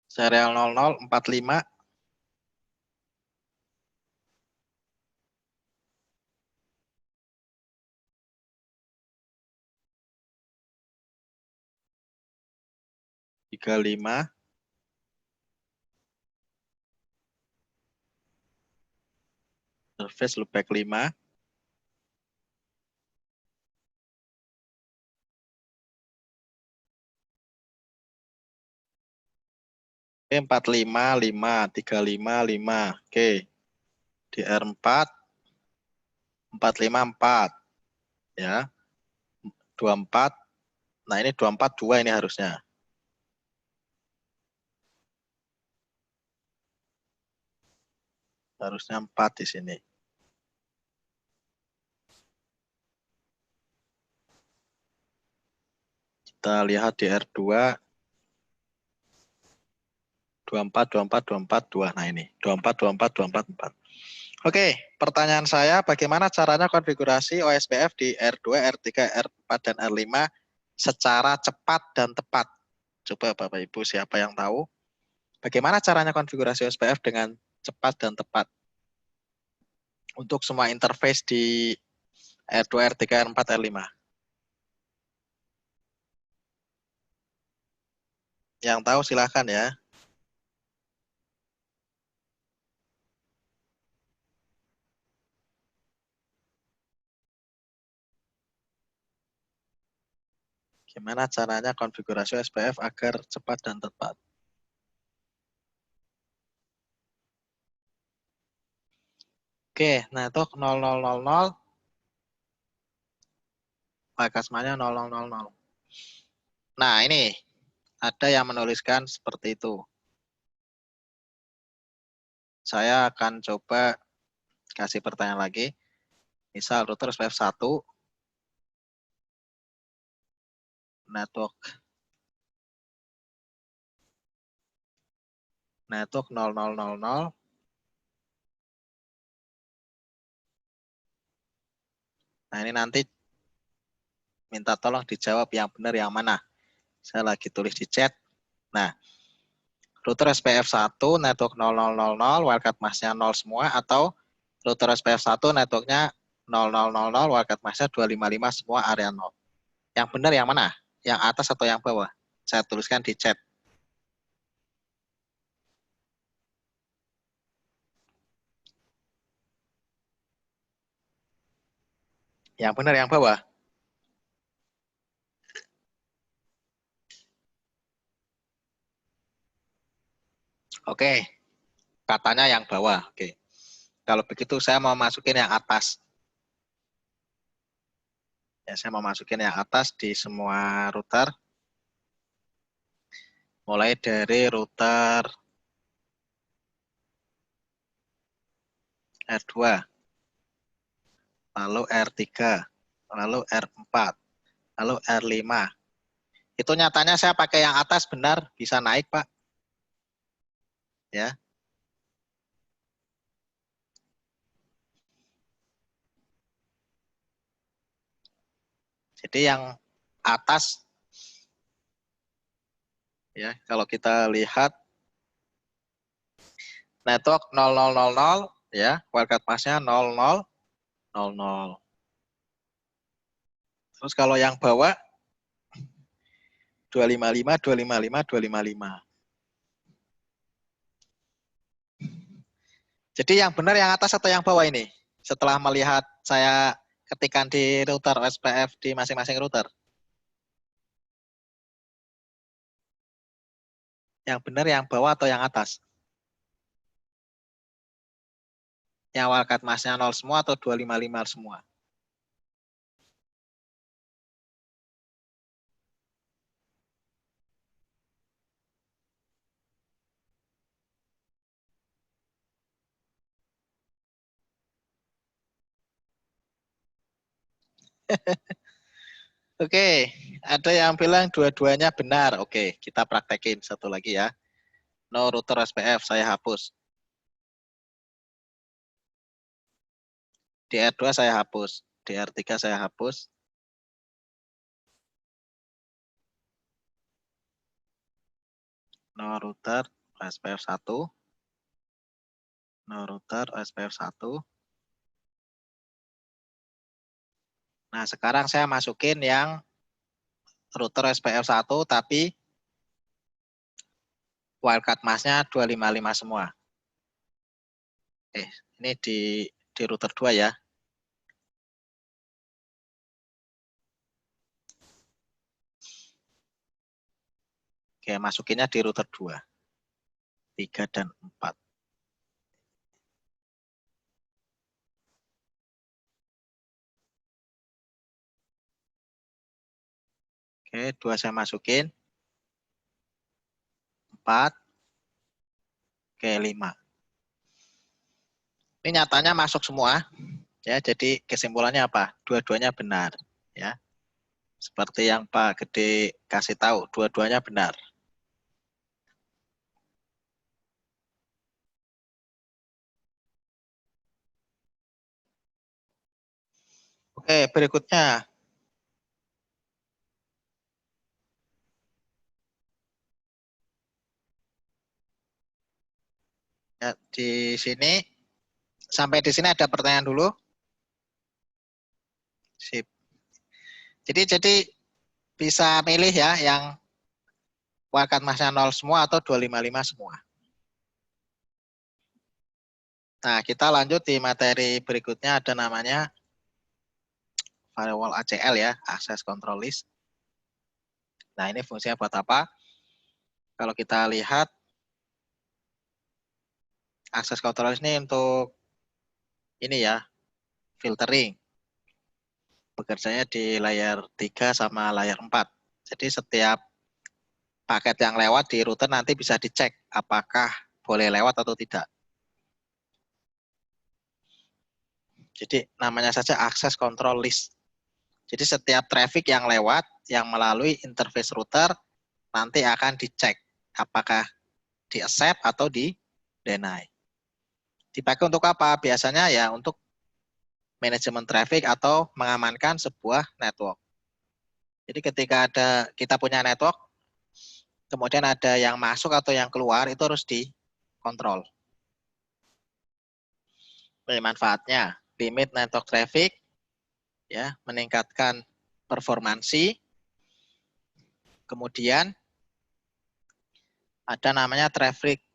Serial 0045. 35. Service loopback 5. Oke, 45, 5, 35, 5. Oke. DR4, 45, 4. Ya. 24. Nah, ini 24, 2 ini harusnya. Harusnya 4 di sini. Kita lihat DR2. 24, 24, 24, 2. Nah, ini. 24, 24, 24, 4. Oke, pertanyaan saya, bagaimana caranya konfigurasi OSPF di R2, R3, R4, dan R5 secara cepat dan tepat? Coba Bapak Ibu, siapa yang tahu? Bagaimana caranya konfigurasi OSPF dengan cepat dan tepat? Untuk semua interface di R2, R3, R4, R5. Yang tahu silahkan ya. Gimana caranya konfigurasi OSPF agar cepat dan tepat? Oke, nah itu 0000, pakasmanya 0000. Nah, ini ada yang menuliskan seperti itu. Saya akan coba kasih pertanyaan lagi. Misal router OSPF 1, network 0000. Nah, ini nanti minta tolong dijawab yang benar yang mana. Saya lagi tulis di chat. Nah, router SPF 1 network 0000, wildcard mask-nya 0 semua, atau router SPF 1 networknya 0000, wildcard mask-nya 255 semua area 0. Yang benar yang mana? Yang atas atau yang bawah? Saya tuliskan di chat. Yang benar yang bawah. Oke, katanya yang bawah. Oke. Kalau begitu saya mau masukin yang atas. Ya, saya mau masukin yang atas di semua router. Mulai dari router R2, lalu R3, lalu R4, lalu R5. Itu nyatanya saya pakai yang atas benar, bisa naik, Pak. Ya. Jadi yang atas, ya, kalau kita lihat network 0000, ya, wildcard mask-nya 0000. Terus kalau yang bawah 255, 255, 255. Jadi yang benar yang atas atau yang bawah ini? Setelah melihat saya ketikkan di router OSPF di masing-masing router. Yang benar yang bawah atau yang atas? Yang wildcard mask-nya 0 semua atau 255 semua? Oke, ada yang bilang dua-duanya benar. Oke, kita praktekin satu lagi ya. No router SPF, saya hapus. Di R2 saya hapus. Di R3 saya hapus. No router SPF 1. No router SPF 1. Nah, sekarang saya masukin yang router SPF 1 tapi wildcard masknya 255 semua. Ini di router 2 ya. Oke, masukinnya di router 2. 3 dan 4. Oke, 2 saya masukin. 4. Oke, 5. Ini nyatanya masuk semua. Ya, jadi kesimpulannya apa? Dua-duanya benar. Ya, seperti yang Pak Gede kasih tahu, dua-duanya benar. Oke, berikutnya. Ya, di sini sampai di sini ada pertanyaan dulu. Sip. Jadi bisa milih ya yang wildcard masnya 0 semua atau 255 semua. Nah, kita lanjut di materi berikutnya, ada namanya firewall ACL ya, Access Control List. Nah, ini fungsinya buat apa? Kalau kita lihat, Access Control List ini untuk ini ya, filtering. Bekerjanya di layer 3 sama layer 4. Jadi setiap paket yang lewat di router nanti bisa dicek apakah boleh lewat atau tidak. Jadi namanya saja Access Control List. Jadi setiap traffic yang lewat yang melalui interface router nanti akan dicek apakah di accept atau di deny. Dipakai untuk apa? Biasanya ya untuk manajemen traffic atau mengamankan sebuah network. Jadi ketika kita punya network, kemudian ada yang masuk atau yang keluar, itu harus dikontrol. Manfaatnya, limit network traffic, ya, meningkatkan performansi. Kemudian ada namanya traffic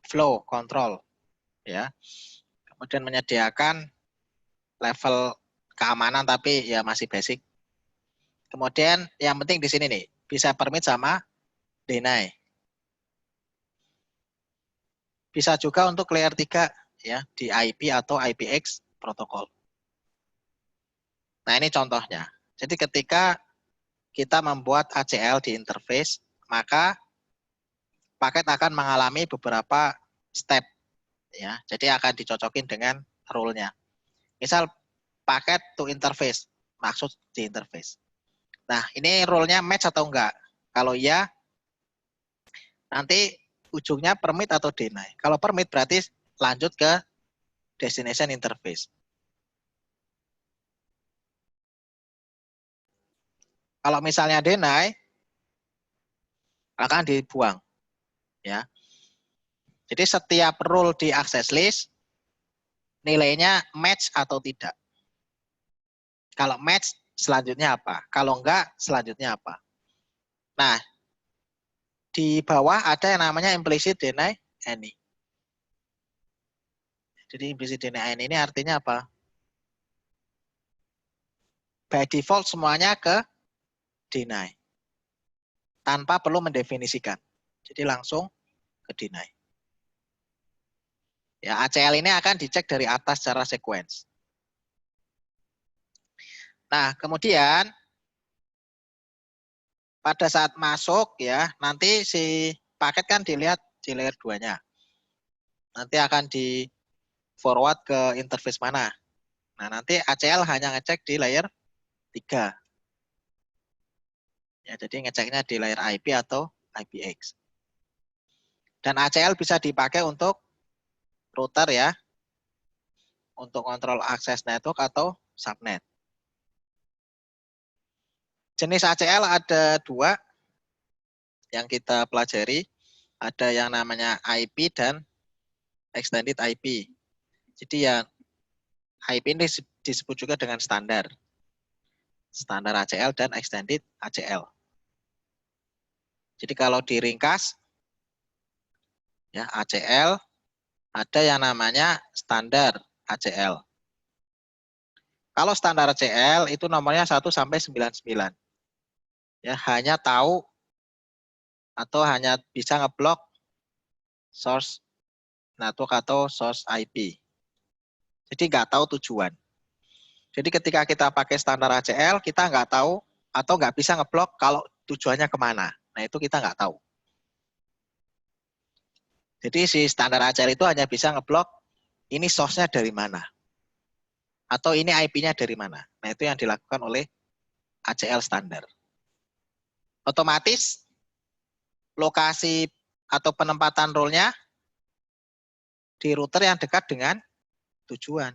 flow control, ya. Kemudian menyediakan level keamanan tapi ya masih basic. Kemudian yang penting di sini nih, bisa permit sama deny. Bisa juga untuk layer 3 ya, di IP atau IPX protokol. Nah, ini contohnya. Jadi ketika kita membuat ACL di interface, maka paket akan mengalami beberapa step ya. Jadi akan dicocokin dengan rule-nya. Misal paket to interface, maksud di interface. Nah, ini rule-nya match atau enggak? Kalau iya, nanti ujungnya permit atau deny. Kalau permit berarti lanjut ke destination interface. Kalau misalnya deny, akan dibuang. Ya. Jadi setiap rule di access list, nilainya match atau tidak. Kalau match, selanjutnya apa? Kalau enggak, selanjutnya apa? Nah, di bawah ada yang namanya implicit deny any. Jadi implicit deny any ini artinya apa? By default semuanya ke deny. Tanpa perlu mendefinisikan. Jadi langsung ke deny. Ya, ACL ini akan dicek dari atas secara sequence. Nah, kemudian pada saat masuk ya, nanti si paket kan dilihat di layer 2-nya. Nanti akan di forward ke interface mana. Nah, nanti ACL hanya ngecek di layer 3. Ya, jadi ngeceknya di layer IP atau IPX. Dan ACL bisa dipakai untuk router ya, untuk kontrol akses network atau subnet. Jenis ACL ada 2 yang kita pelajari. Ada yang namanya IP dan extended IP. Jadi ya IP ini disebut juga dengan standar. Standar ACL dan extended ACL. Jadi kalau diringkas, Ya, ACL, ada yang namanya standar ACL. Kalau standar ACL itu nomornya 1 sampai 99. Ya, hanya tahu atau hanya bisa ngeblok source network atau source IP. Jadi nggak tahu tujuan. Jadi ketika kita pakai standar ACL, kita nggak tahu atau nggak bisa ngeblok kalau tujuannya kemana. Nah, itu kita nggak tahu. Jadi si standar ACL itu hanya bisa ngeblok ini source-nya dari mana. Atau ini IP-nya dari mana. Nah, itu yang dilakukan oleh ACL standar. Otomatis lokasi atau penempatan role-nya di router yang dekat dengan tujuan.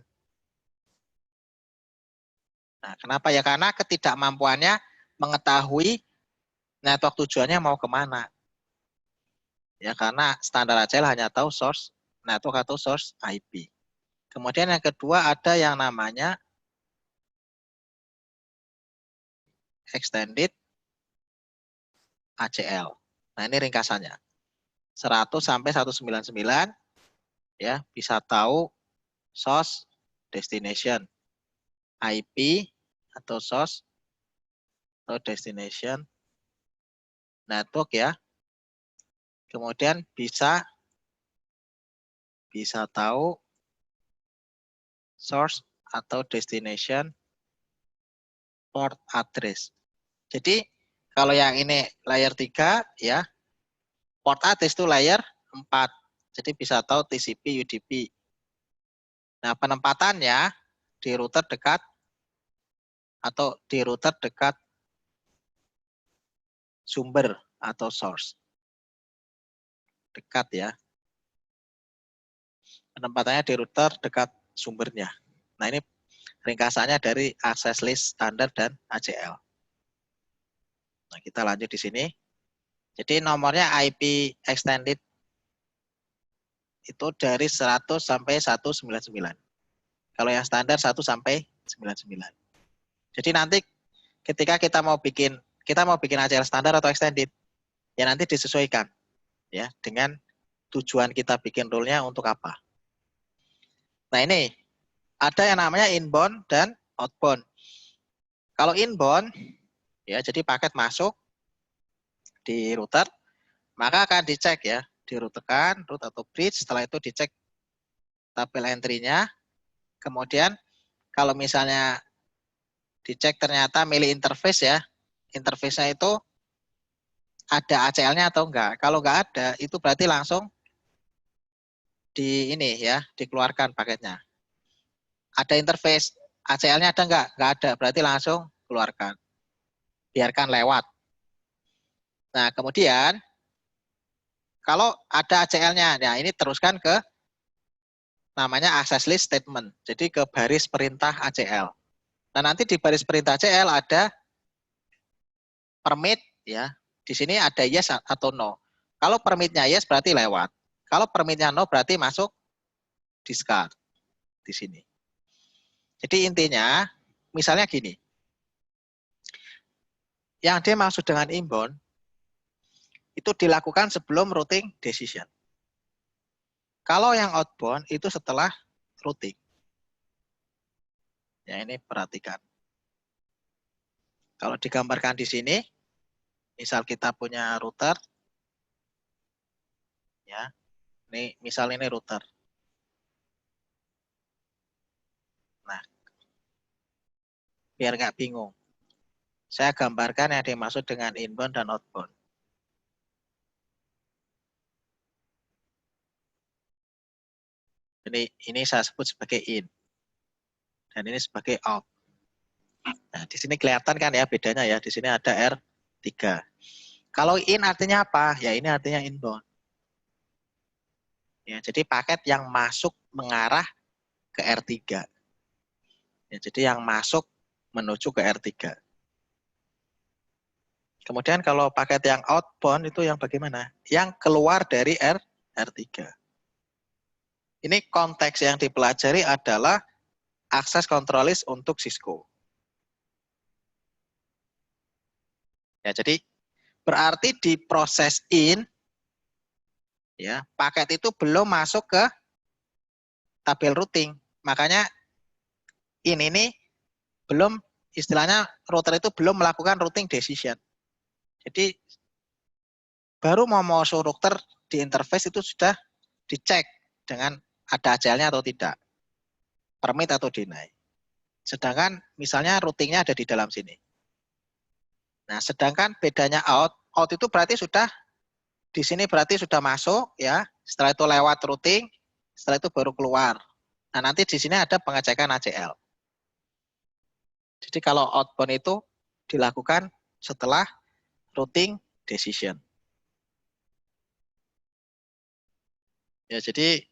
Nah, kenapa ya? Karena ketidakmampuannya mengetahui network tujuannya mau kemana. Ya, karena standar ACL hanya tahu source network atau source IP. Kemudian yang kedua ada yang namanya extended ACL. Nah, ini ringkasannya. 100 sampai 199 ya, bisa tahu source destination IP atau source atau destination network ya. Kemudian bisa tahu source atau destination port address. Jadi kalau yang ini layer 3 ya, port address itu layer 4. Jadi bisa tahu TCP, UDP. Nah, penempatannya di router dekat atau di router dekat sumber atau source. Dekat ya. Penempatannya di router dekat sumbernya. Nah, ini ringkasannya dari access list standar dan ACL. Nah, kita lanjut di sini. Jadi nomornya IP extended itu dari 100 sampai 199. Kalau yang standar 1 sampai 99. Jadi nanti ketika kita mau bikin ACL standar atau extended, ya nanti disesuaikan ya dengan tujuan kita bikin rule-nya untuk apa. Nah, ini ada yang namanya inbound dan outbound. Kalau inbound ya, jadi paket masuk di router, maka akan dicek ya di router kan, root atau bridge. Setelah itu dicek tabel entry-nya. Kemudian kalau misalnya dicek ternyata milih interface ya, interface-nya itu ada ACL-nya atau enggak. Kalau enggak ada, itu berarti langsung dikeluarkan paketnya. Ada interface, ACL-nya ada enggak? Enggak ada, berarti langsung keluarkan. Biarkan lewat. Nah, kemudian kalau ada ACL-nya, nah ini teruskan ke namanya access list statement. Jadi ke baris perintah ACL. Nah, nanti di baris perintah ACL ada permit ya. Di sini ada yes atau no. Kalau permitnya yes berarti lewat. Kalau permitnya no berarti masuk discard di sini. Jadi intinya misalnya gini. Yang dia maksud dengan inbound itu dilakukan sebelum routing decision. Kalau yang outbound itu setelah routing. Ya, ini perhatikan. Kalau digambarkan di sini, misal kita punya router, ya, ini misal ini router. Nah, biar nggak bingung, saya gambarkan yang dimaksud dengan inbound dan outbound. Ini saya sebut sebagai in, dan ini sebagai out. Nah, di sini kelihatan kan ya bedanya ya. Di sini ada R3. Kalau in artinya apa? Ya ini artinya inbound. Ya, jadi paket yang masuk mengarah ke R3. Ya, jadi yang masuk menuju ke R3. Kemudian kalau paket yang outbound itu yang bagaimana? Yang keluar dari R3. Ini konteks yang dipelajari adalah akses control list untuk Cisco. Ya, jadi berarti di proses in Ya, paket itu belum masuk ke tabel routing. Makanya ini nih belum, istilahnya router itu belum melakukan routing decision. Jadi baru mau masuk router di interface itu sudah dicek dengan ada ACL-nya atau tidak, permit atau deny. Sedangkan misalnya routingnya ada di dalam sini. Nah, sedangkan bedanya out itu berarti sudah di sini berarti sudah masuk ya. Setelah itu lewat routing, setelah itu baru keluar. Nah, nanti di sini ada pengecekan ACL. Jadi kalau outbound itu dilakukan setelah routing decision. Ya, jadi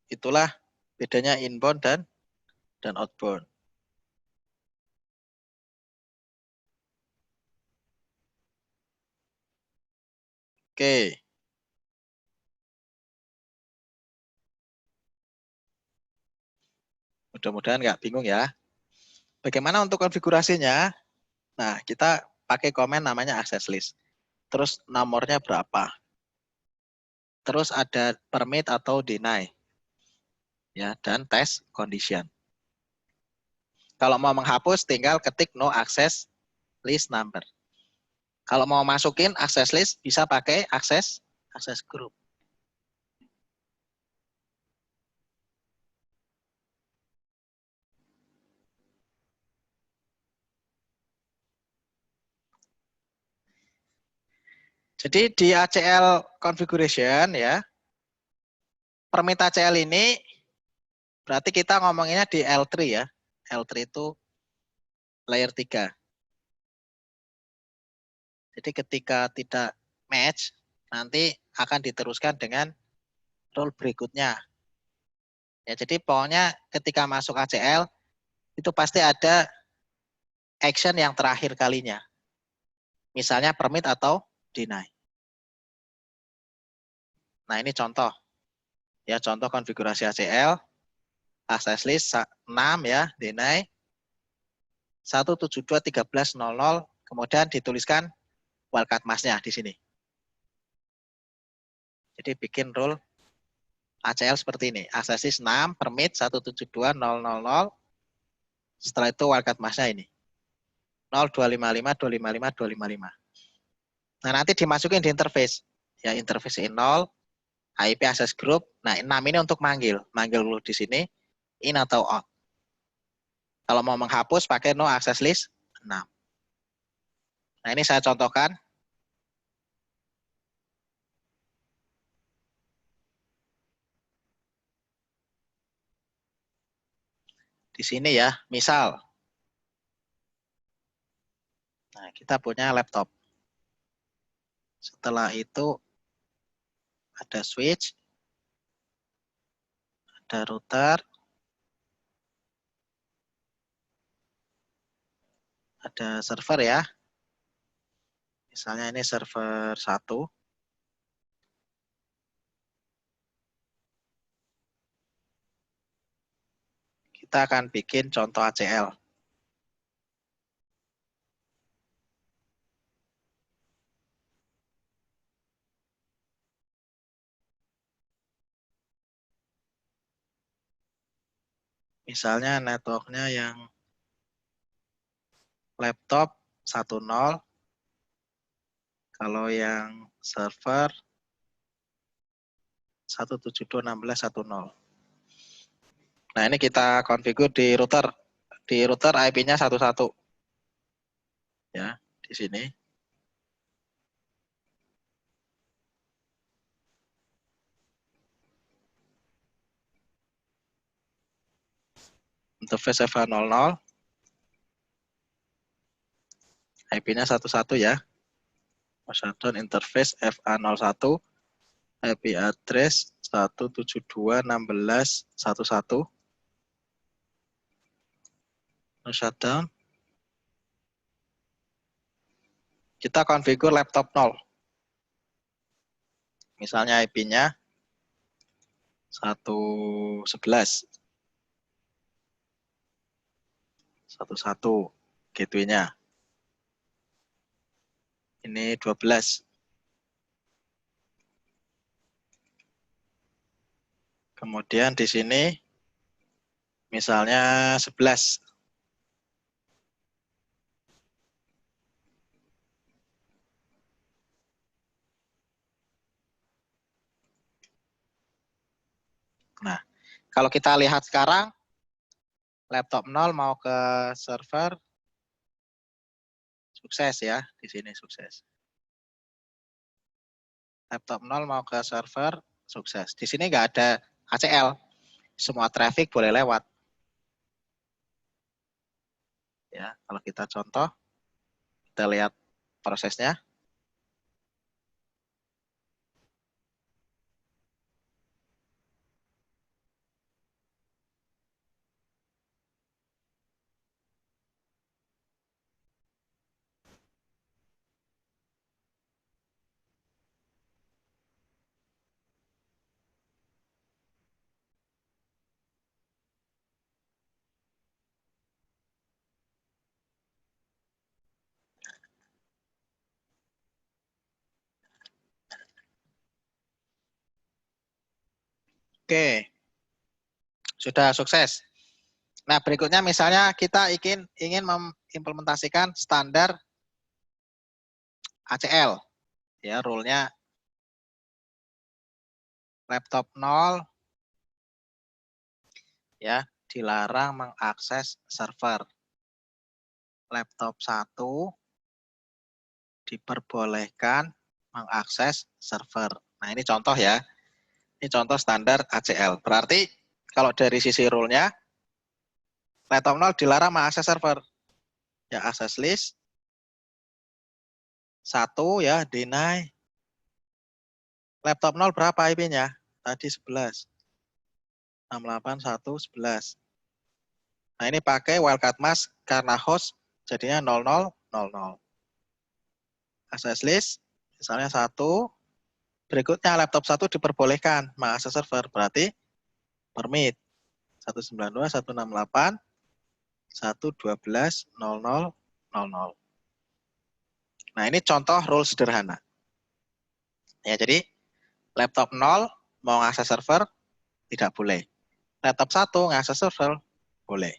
itulah bedanya inbound dan outbound. Oke. Mudah-mudahan nggak bingung ya. Bagaimana untuk konfigurasinya? Nah, kita pakai komen namanya access list. Terus nomornya berapa? Terus ada permit atau deny. Ya, dan test condition. Kalau mau menghapus tinggal ketik no access list number. Kalau mau masukin access list bisa pakai access group. Jadi di ACL configuration ya, permit ACL ini berarti kita ngomonginnya di L3 ya. L3 itu layer 3. Jadi ketika tidak match, nanti akan diteruskan dengan rule berikutnya. Ya, jadi pokoknya ketika masuk ACL, itu pasti ada action yang terakhir kalinya. Misalnya permit atau deny. Nah, ini contoh. Ya, contoh konfigurasi ACL. Access list 6 ya, deny. 172.13.00, kemudian dituliskan wildcard mask-nya di sini. Jadi bikin rule ACL seperti ini. Access list 6, permit 172.000. Setelah itu wildcard mask-nya ini. 0255, 255, 255. Nah, nanti dimasukin di interface. Ya, interface in0, IP access group. Nah, 6 ini untuk manggil. Manggil dulu di sini, in atau out. Kalau mau menghapus pakai no access list 6. Nah, ini saya contohkan. Di sini ya, misal. Nah, kita punya laptop. Setelah itu ada switch, ada router, ada server ya. Misalnya ini server 1. Kita akan bikin contoh ACL. Misalnya networknya yang laptop 10, kalau yang server 172.16.10. Nah, ini kita konfigur di router. Di router IP-nya 11. Ya, di sini. Interface FA00. IP-nya 11 ya. Shutdown interface FA01. IP address 172.16.11. Shutdown. Kita konfigur laptop 0. Misalnya IP-nya 111. 11 gateway-nya. Ini 12. Kemudian di sini misalnya 11. Nah, kalau kita lihat sekarang, laptop 0 mau ke server, sukses ya, di sini sukses. Laptop 0 mau ke server, sukses. Di sini nggak ada ACL, semua traffic boleh lewat. Ya, kalau kita contoh, kita lihat prosesnya. Oke, sudah sukses. Nah, berikutnya misalnya kita ingin mengimplementasikan standar ACL. Ya, rule-nya laptop 0 ya dilarang mengakses server. Laptop 1 diperbolehkan mengakses server. Nah, ini contoh ya. Ini contoh standar ACL. Berarti kalau dari sisi rule-nya, laptop 0 dilarang mengakses server. Ya, access list. 1 ya, deny. Laptop 0 berapa IP-nya? Tadi 11. 681.11. Nah, ini pakai wildcard mask karena host jadinya 0000. Access list, misalnya 1. Berikutnya laptop 1 diperbolehkan mengakses server. Berarti permit 192.168.112.0000. Nah, ini contoh rule sederhana. Ya, jadi laptop 0 mau ngakses server tidak boleh. Laptop 1 ngakses server boleh.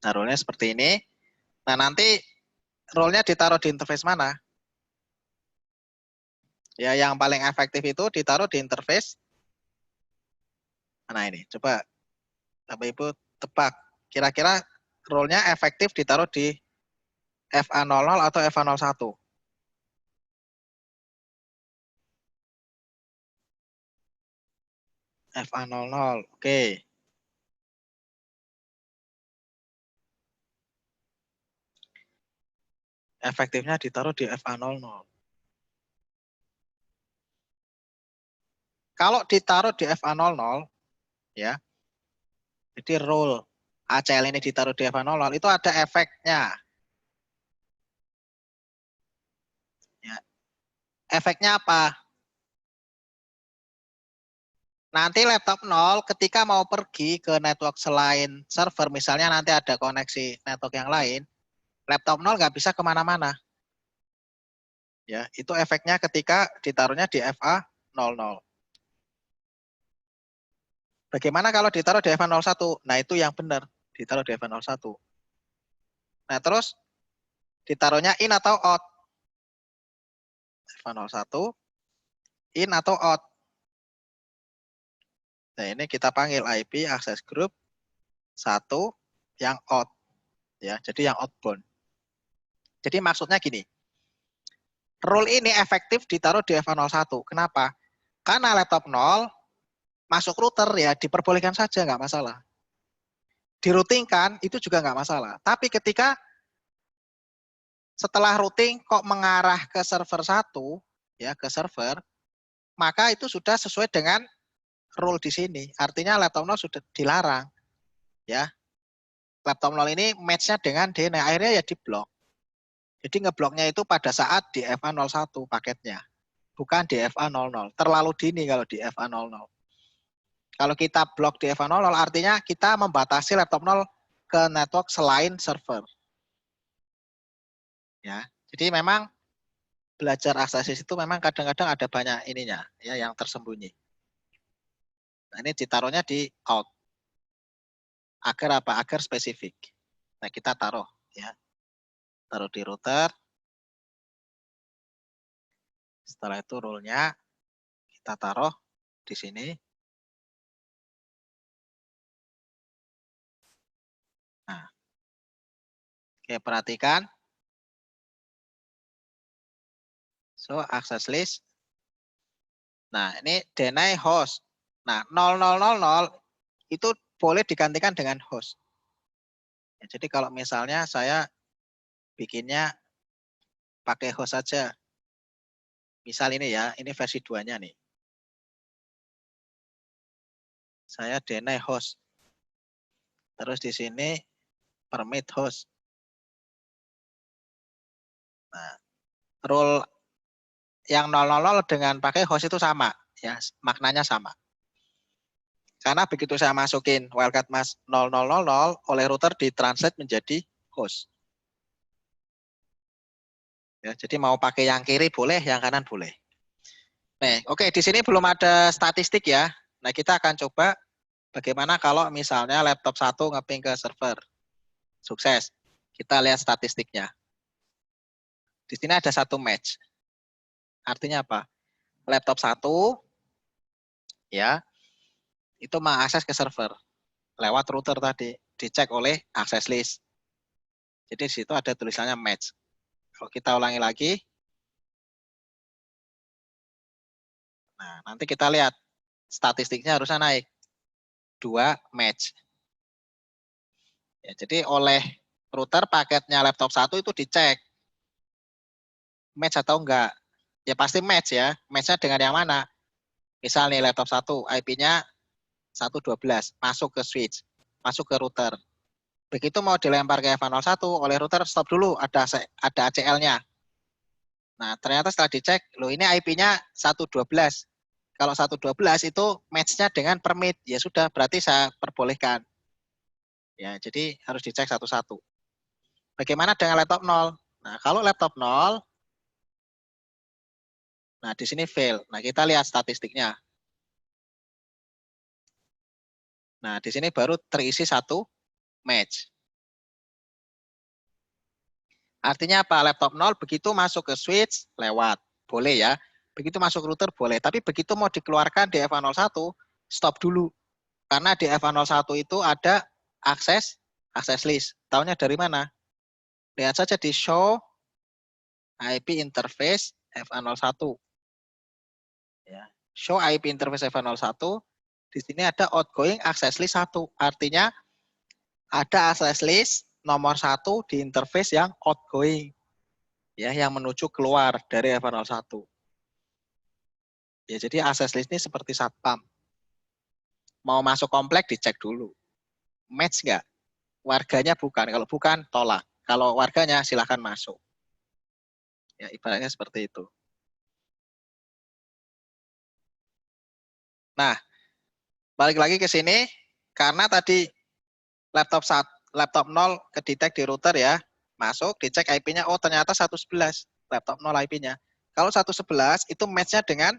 Nah, rule-nya seperti ini. Nah, nanti role-nya ditaruh di interface mana? Ya, yang paling efektif itu ditaruh di interface. Nah, ini coba Bapak Ibu tebak. Kira-kira role-nya efektif ditaruh di FA00 atau FA01? FA00. Oke. Efektifnya ditaruh di FA00. Kalau ditaruh di FA00 ya. Jadi role ACL ini ditaruh di FA00 itu ada efeknya. Ya. Efeknya apa? Nanti laptop 0 ketika mau pergi ke network selain server, misalnya nanti ada koneksi network yang lain, laptop 0 nggak bisa kemana-mana. Ya, itu efeknya ketika ditaruhnya di FA00. Bagaimana kalau ditaruh di FA01? Nah, itu yang benar, ditaruh di FA01. Nah, terus ditaruhnya in atau out? FA01 in atau out? Nah, ini kita panggil IP access group 1 yang out ya. Jadi yang outbound. Jadi maksudnya gini. Rule ini efektif ditaruh di FA01. Kenapa? Karena laptop 0 masuk router ya diperbolehkan saja, nggak masalah. Diroutingkan itu juga nggak masalah. Tapi ketika setelah routing kok mengarah ke server 1, ya ke server, maka itu sudah sesuai dengan rule di sini. Artinya laptop 0 sudah dilarang. Ya, laptop 0 ini match-nya dengan DNA. Akhirnya ya diblok. Jadi ngebloknya itu pada saat di FA01 paketnya. Bukan di FA00. Terlalu dini kalau di FA00. Kalau kita blok di FA00 artinya kita membatasi laptop 0 ke network selain server. Ya. Jadi memang belajar aksesis itu memang kadang-kadang ada banyak ininya ya yang tersembunyi. Nah, ini ditaruhnya di out. Agar apa? Agar spesifik. Nah, kita taruh ya. Taruh di router. Setelah itu rule-nya kita taruh di sini. Nah, oke, perhatikan. So, access list. Nah, ini deny host. Nah, 0000 itu boleh digantikan dengan host. Ya, jadi kalau misalnya saya bikinnya pakai host saja. Misal ini ya, ini versi 2-nya nih. Saya deny host. Terus di sini permit host. Nah, rule yang 000 dengan pakai host itu sama, ya, maknanya sama. Karena begitu saya masukin wildcard mas 0000 oleh router ditranslate menjadi host. Ya, jadi mau pakai yang kiri boleh, yang kanan boleh. Nah, oke, di sini belum ada statistik ya. Nah, kita akan coba bagaimana kalau misalnya laptop 1 ngeping ke server. Sukses. Kita lihat statistiknya. Di sini ada 1 match. Artinya apa? Laptop 1 ya, itu mengakses ke server lewat router tadi, dicek oleh access list. Jadi di situ ada tulisannya match. Kalau kita ulangi lagi, nah nanti kita lihat statistiknya harusnya naik 2 match. Ya, jadi oleh router paketnya laptop 1 itu dicek match atau enggak. Ya pasti match ya. Matchnya dengan yang mana? Misal nih laptop 1 IP-nya 112 masuk ke switch, masuk ke router. Begitu mau dilempar ke F101 oleh router, stop dulu, ada ACL-nya. Nah, ternyata setelah dicek, loh ini IP-nya 112. Kalau 112 itu match-nya dengan permit. Ya sudah, berarti saya perbolehkan. Ya, jadi harus dicek satu-satu. Bagaimana dengan laptop 0? Nah, kalau laptop 0, nah di sini fail. Nah, kita lihat statistiknya. Nah, di sini baru terisi 1 match. Artinya apa? Laptop 0 begitu masuk ke switch, lewat. Boleh ya. Begitu masuk router, boleh. Tapi begitu mau dikeluarkan di F101, stop dulu. Karena di F101 itu ada akses list. Tahunya dari mana? Lihat saja di show IP interface F101. Ya. Show IP interface F101. Di sini ada outgoing access list 1. Artinya ada access list nomor 1 di interface yang outgoing. Ya, yang menuju keluar dari F101. Ya, jadi access list ini seperti satpam. Mau masuk komplek dicek dulu. Match nggak? Warganya bukan. Kalau bukan, tolak. Kalau warganya silahkan masuk. Ya, ibaratnya seperti itu. Nah, balik lagi ke sini. Karena tadi laptop 0 kedetek di router ya. Masuk, dicek IP-nya. Oh, ternyata 111. Laptop 0 IP-nya. Kalau 111 itu match-nya dengan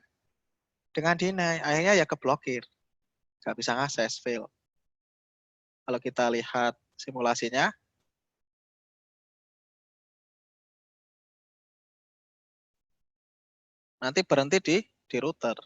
deny. Akhirnya ya keblokir. Nggak bisa ngakses, fail. Kalau kita lihat simulasinya, nanti berhenti di router.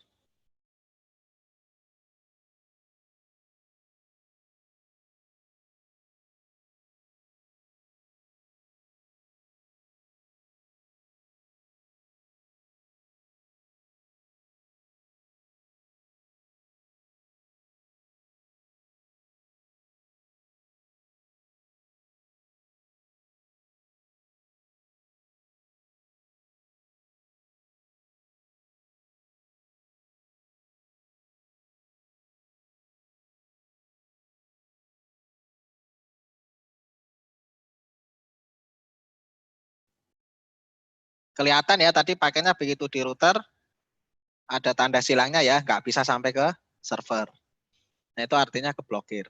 Kelihatan ya tadi paketnya begitu di router, ada tanda silangnya ya, nggak bisa sampai ke server. Nah, itu artinya keblokir.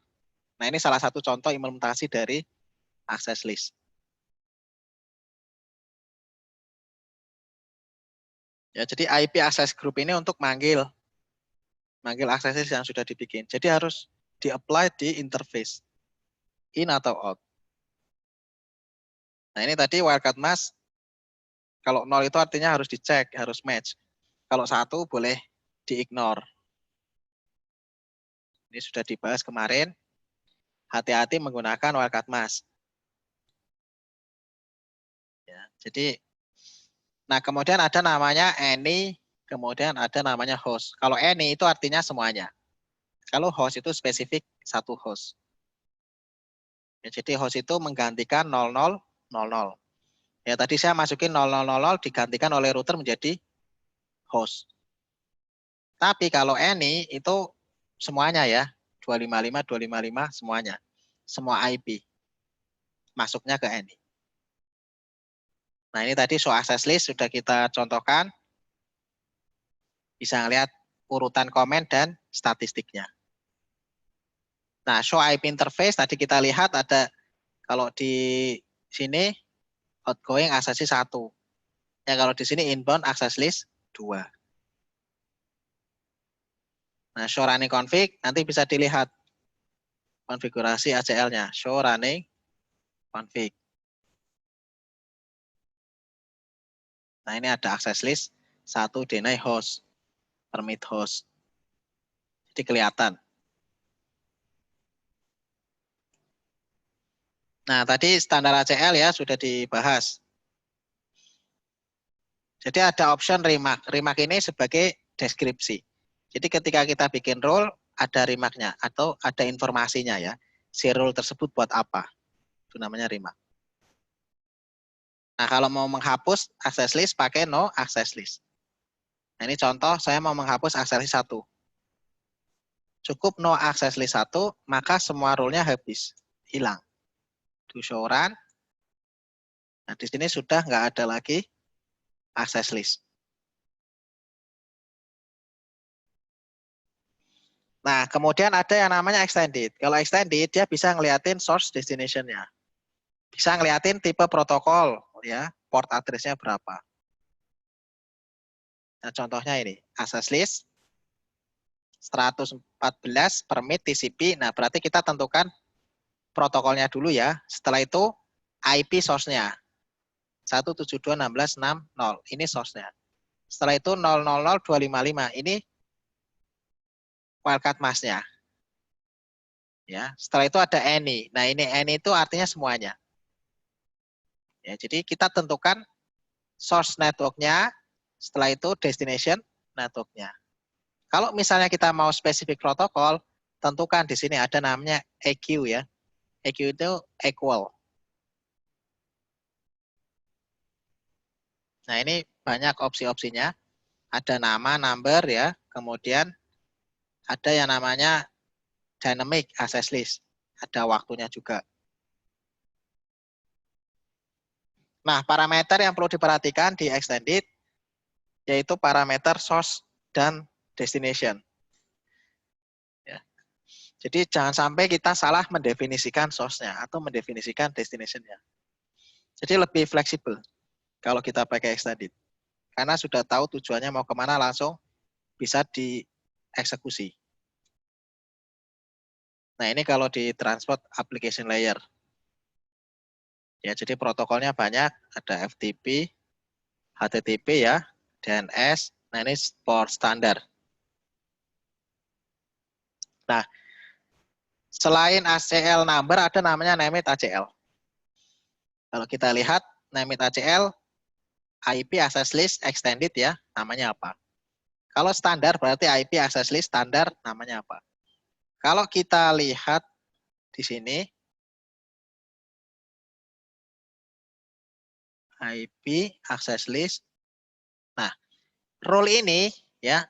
Nah, ini salah satu contoh implementasi dari access list. Ya, jadi IP access group ini untuk manggil manggil access list yang sudah dibikin. Jadi harus di-apply di interface. In atau out. Nah ini tadi wildcard mask. Kalau 0 itu artinya harus dicek, harus match. Kalau 1 boleh di-ignore. Ini sudah dibahas kemarin. Hati-hati menggunakan wildcard mask. Ya, jadi, nah kemudian ada namanya any, kemudian ada namanya host. Kalau any itu artinya semuanya. Kalau host itu spesifik satu host. Ya, jadi host itu menggantikan 0000. Ya tadi saya masukin 0000 digantikan oleh router menjadi host. Tapi kalau any itu semuanya ya, 255, 255 semuanya. Semua IP masuknya ke any. Nah ini tadi show access list sudah kita contohkan. Bisa ngelihat urutan komen dan statistiknya. Nah show IP interface tadi kita lihat ada kalau di sini outgoing access list 1. Ya kalau di sini inbound access list 2. Nah show running config nanti bisa dilihat konfigurasi ACL-nya. Show running config. Nah ini ada access list 1 deny host, permit host. Jadi kelihatan. Nah tadi standar ACL ya sudah dibahas. Jadi ada option remark. Remark ini sebagai deskripsi. Jadi ketika kita bikin role ada remarknya atau ada informasinya ya. Si role tersebut buat apa? Itu namanya remark. Nah kalau mau menghapus access list pakai no access list. Nah ini contoh saya mau menghapus access list 1. Cukup no access list 1 maka semua role-nya habis. Hilang. Do show run. Nah di sini sudah nggak ada lagi access list. Nah, kemudian ada yang namanya extended. Kalau extended, dia bisa ngeliatin source destination-nya. Bisa ngeliatin tipe protokol, ya, port address-nya berapa. Nah, contohnya ini, access list 114 permit TCP. Nah, berarti kita tentukan protokolnya dulu ya. Setelah itu IP source-nya. 172.16.60. Ini source-nya. Setelah itu 000.255. Ini wildcard mask-nya. Ya, setelah itu ada any. Nah, ini any itu artinya semuanya. Ya, jadi kita tentukan source network-nya, setelah itu destination network-nya. Kalau misalnya kita mau spesifik protokol, tentukan di sini ada namanya EQ ya. EQ itu equal. Nah, ini banyak opsi-opsinya. Ada nama, number ya. Kemudian ada yang namanya dynamic access list. Ada waktunya juga. Nah, parameter yang perlu diperhatikan di extended yaitu parameter source dan destination. Ya. Jadi jangan sampai kita salah mendefinisikan source-nya atau mendefinisikan destination-nya. Jadi lebih fleksibel kalau kita pakai extended. Karena sudah tahu tujuannya mau kemana langsung bisa dieksekusi. Nah ini kalau di transport application layer. Ya jadi protokolnya banyak, ada FTP, HTTP ya, DNS. Nah ini port standar. Nah selain ACL number ada namanya named ACL. Kalau kita lihat named ACL IP access list extended ya, namanya apa? Kalau standar berarti IP access list standar namanya apa? Kalau kita lihat di sini IP access list. Nah, role ini ya,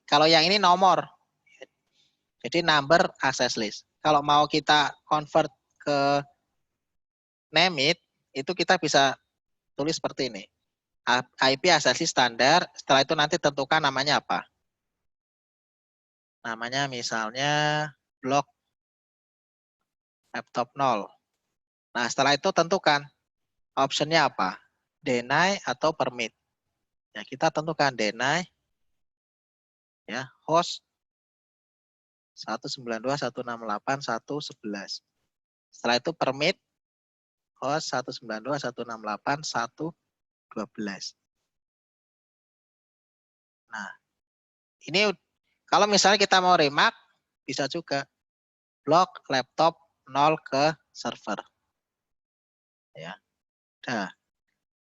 kalau yang ini nomor. Jadi number access list. Kalau mau kita convert ke name it, itu kita bisa tulis seperti ini. IP access list standar, setelah itu nanti tentukan namanya apa. Namanya misalnya blok laptop 0. Nah, setelah itu tentukan optionnya apa. Deny atau permit. Ya, kita tentukan deny ya, host 192.168.1.11. Setelah itu permit host 192.168.1.12. Nah, ini kalau misalnya kita mau remark, bisa juga blok laptop 0 ke server. Ya. Nah,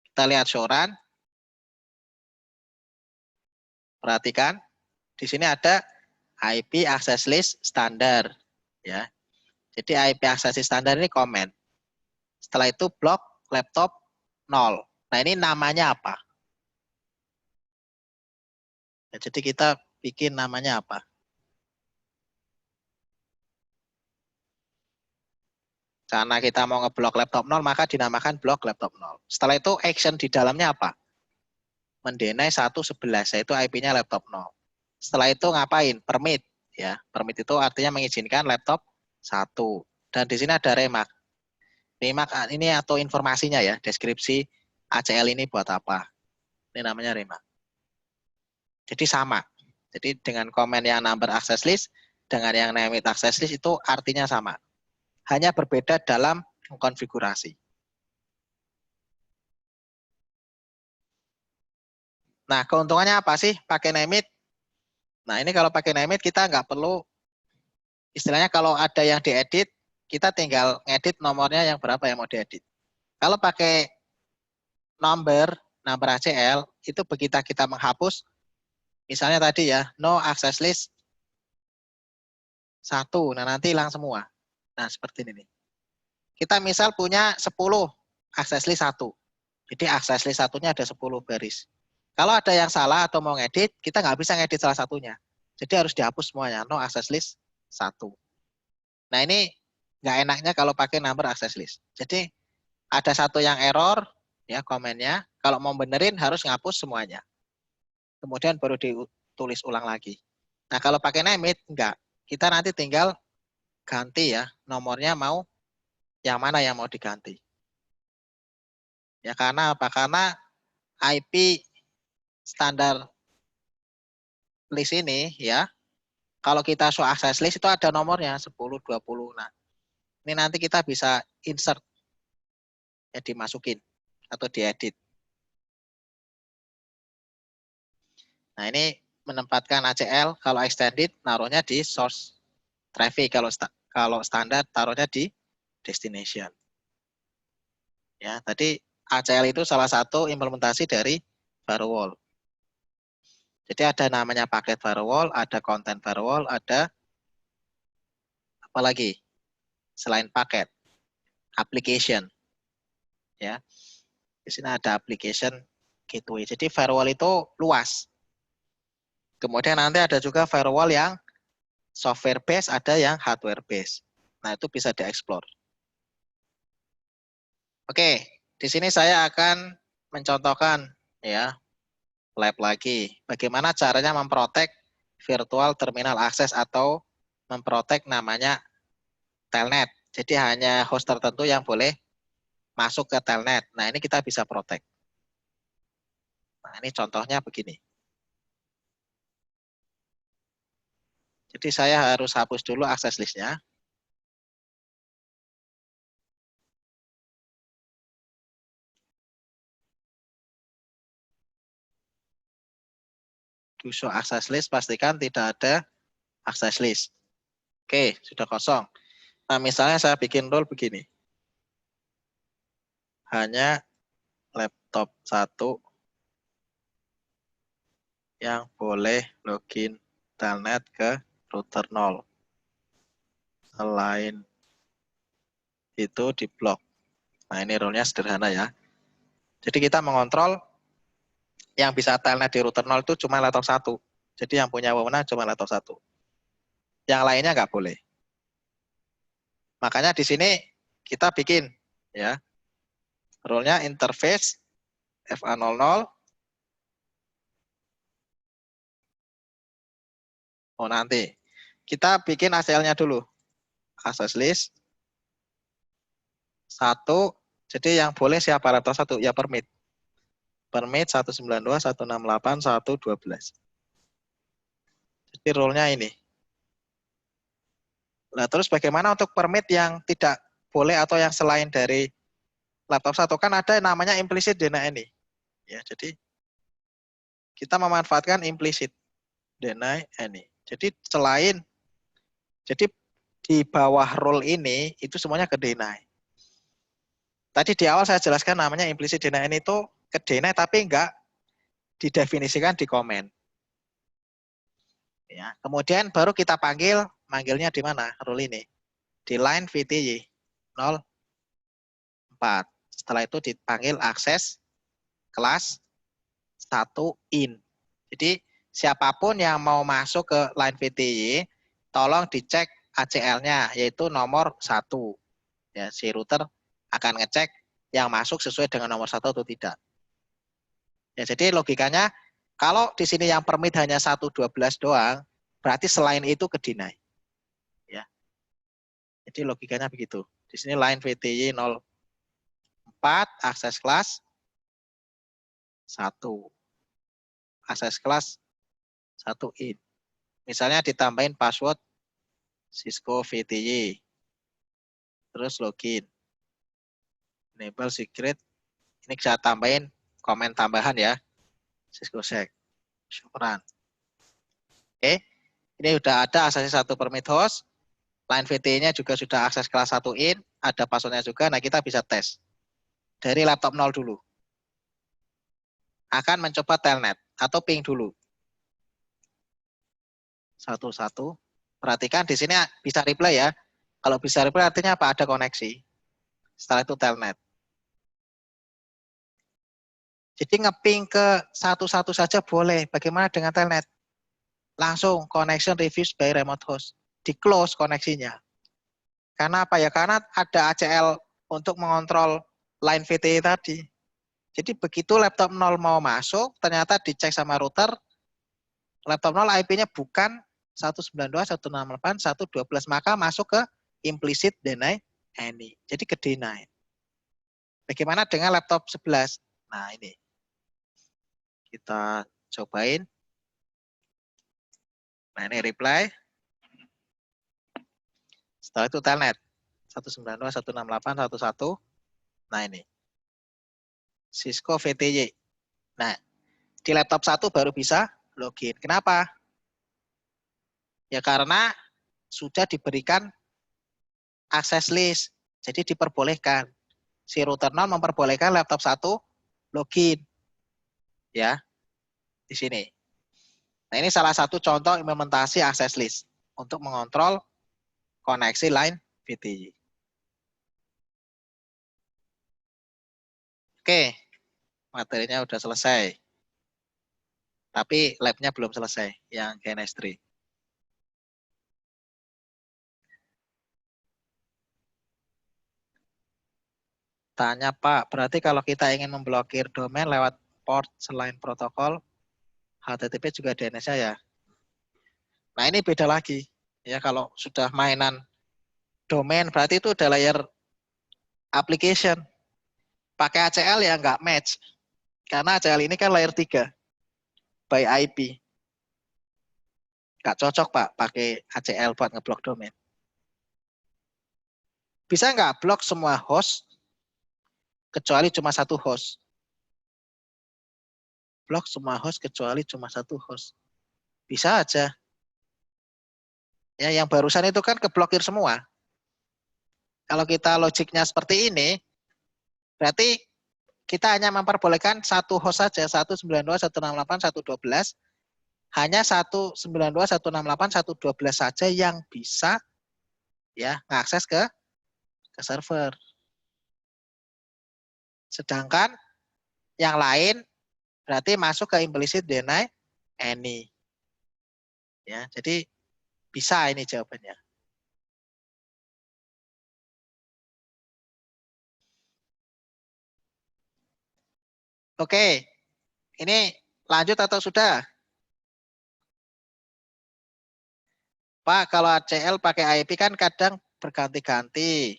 kita lihat showrun. Perhatikan, di sini ada IP access list standar. Ya. Jadi IP access list standar ini komen. Setelah itu blok laptop 0. Nah, ini namanya apa? Ya, jadi kita bikin namanya apa? Karena kita mau ngeblok laptop 0, maka dinamakan blok laptop 0. Setelah itu action di dalamnya apa? Mendenai 1.11, yaitu IP-nya laptop 0. Setelah itu ngapain? Permit. Ya, permit itu artinya mengizinkan laptop 1. Dan di sini ada remark. Remark ini atau informasinya ya, deskripsi ACL ini buat apa. Ini namanya remark. Jadi sama. Jadi dengan komen yang number access list, dengan yang name it access list itu artinya sama. Hanya berbeda dalam konfigurasi. Nah, keuntungannya apa sih pakai name it? Nah, ini kalau pakai name it kita nggak perlu, istilahnya kalau ada yang diedit, kita tinggal ngedit nomornya yang berapa yang mau diedit. Kalau pakai number ACL, itu begitu kita menghapus, misalnya tadi ya, no access list 1, nah nanti hilang semua. Nah, seperti ini. Kita misal punya 10 access list 1. Jadi access list satunya ada 10 baris. Kalau ada yang salah atau mau ngedit, kita nggak bisa ngedit salah satunya. Jadi harus dihapus semuanya, no access list 1. Nah, ini nggak enaknya kalau pakai number access list. Jadi ada satu yang error, ya komennya. Kalau mau benerin harus ngapus semuanya. Kemudian baru ditulis ulang lagi. Nah, kalau pakai name it, enggak. Kita nanti tinggal ganti ya, nomornya mau yang mana yang mau diganti. Ya, karena apa? Karena IP standar list ini ya, kalau kita show access list itu ada nomornya 10, 20. Nah, ini nanti kita bisa insert, ya dimasukin atau diedit. Nah, ini menempatkan ACL, kalau extended naruhnya di source traffic, kalau standar taruhnya di destination. Ya, tadi ACL itu salah satu implementasi dari firewall. Jadi ada namanya paket firewall, ada content firewall, ada apa lagi? Selain paket, application. Ya. Di sini ada application gateway. Jadi firewall itu luas. Kemudian nanti ada juga firewall yang software base, ada yang hardware base. Nah, itu bisa dieksplor. Oke, di sini saya akan mencontohkan ya lab lagi. Bagaimana caranya memprotek virtual terminal access atau memprotek namanya telnet. Jadi hanya host tertentu yang boleh masuk ke telnet. Nah, ini kita bisa protek. Nah, ini contohnya begini. Jadi saya harus hapus dulu akses listnya. To show access list, pastikan tidak ada access list. Oke, sudah kosong. Nah, misalnya saya bikin rule begini. Hanya laptop 1 yang boleh login telnet ke router 0. Selain itu diblok. Nah, ini rule-nya sederhana ya. Jadi kita mengontrol yang bisa telnet di router 0 itu cuma laptop 1. Jadi yang punya wewenang cuma laptop 1. Yang lainnya nggak boleh. Makanya di sini kita bikin ya. Rule-nya interface FA00. Oh, nanti kita bikin ACL-nya dulu. Access list 1. Jadi yang boleh siapa laptop 1? Ya permit. Permit 192.168.1.12. Jadi rule-nya ini. Nah, terus bagaimana untuk permit yang tidak boleh atau yang selain dari laptop 1? Kan ada namanya implicit deny any. Ya, jadi kita memanfaatkan implicit deny any. Jadi di bawah rule ini itu semuanya ke deny. Tadi di awal saya jelaskan namanya implicit deny any itu ke deny tapi enggak didefinisikan di komen. Ya, kemudian baru kita manggilnya di mana rule ini? Di line VTY 04. Setelah itu dipanggil akses kelas 1 in. Jadi siapapun yang mau masuk ke line VTY, tolong dicek ACL-nya, yaitu nomor 1. Ya, si router akan ngecek yang masuk sesuai dengan nomor 1 atau tidak. Ya, jadi logikanya, kalau di sini yang permit hanya 112 doang, berarti selain itu ke deny. Ya. Jadi logikanya begitu. Di sini line VTY 04, akses kelas 1. Akses kelas 1 in. Misalnya ditambahin password Cisco VTY. Terus login. Enable secret. Ini saya tambahin komen tambahan ya. Cisco Sec. Syukuran. Oke. Ini sudah ada aksesnya 1 permit host. Line VTY-nya juga sudah akses kelas 1 in. Ada passwordnya juga. Nah, kita bisa tes. Dari laptop 0 dulu. Akan mencoba telnet atau ping dulu. 1. Perhatikan di sini bisa reply ya. Kalau bisa reply artinya apa? Ada koneksi. Setelah itu telnet. Jadi ngeping ke 1 saja boleh. Bagaimana dengan telnet? Langsung connection refused by remote host. Di close koneksinya. Karena apa ya? Karena ada ACL untuk mengontrol line VTY tadi. Jadi begitu laptop 0 mau masuk, ternyata dicek sama router, laptop 0 IP-nya bukan 192.168.112, maka masuk ke implicit deny any. Jadi ke deny. Bagaimana dengan laptop 11? Nah, ini. Kita cobain. Nah, ini reply. Setelah itu telnet. 192.168.1.1. Nah, ini. Cisco VTY. Nah, di laptop 1 baru bisa login. Kenapa? Ya karena sudah diberikan akses list. Jadi diperbolehkan. Si router 0 memperbolehkan laptop 1 login. Ya, di sini. Nah, ini salah satu contoh implementasi akses list untuk mengontrol koneksi line VTY. Oke, materinya udah selesai. Tapi labnya belum selesai, yang chemistry. Tanya Pak, berarti kalau kita ingin memblokir domain lewat port selain protokol, HTTP juga DNS-nya ya? Nah, ini beda lagi. Ya, kalau sudah mainan domain, berarti itu udah layer application. Pakai ACL ya nggak match. Karena ACL ini kan layer 3 by IP. Nggak cocok Pak pakai ACL buat ngeblok domain. Bisa nggak blok semua host kecuali cuma 1 host? Blok semua host kecuali cuma 1 host. Bisa aja. Ya, yang barusan itu kan keblokir semua. Kalau kita logiknya seperti ini, berarti kita hanya memperbolehkan 1 host saja, 192.168.112. Hanya 192.168.112 saja yang bisa ya mengakses ke server. Sedangkan yang lain berarti masuk ke implicit deny any. Ya, jadi bisa ini jawabannya. Oke, ini lanjut atau sudah? Pak, kalau ACL pakai IP kan kadang berganti-ganti.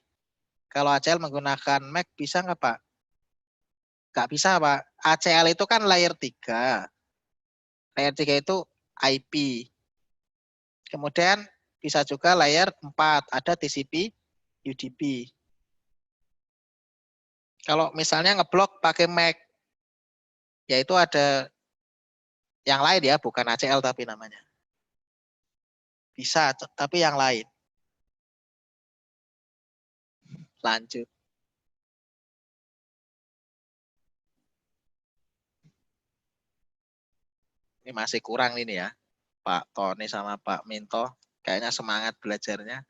Kalau ACL menggunakan MAC bisa nggak Pak? Nggak bisa Pak. ACL itu kan layer 3. Layer 3 itu IP. Kemudian bisa juga layer 4, ada TCP UDP. Kalau misalnya ngeblok pakai MAC, yaitu ada yang lain ya, bukan ACL tapi namanya. Bisa, tapi yang lain. Lanjut. Ini masih kurang ini ya. Pak Tony sama Pak Minto. Kayaknya semangat belajarnya.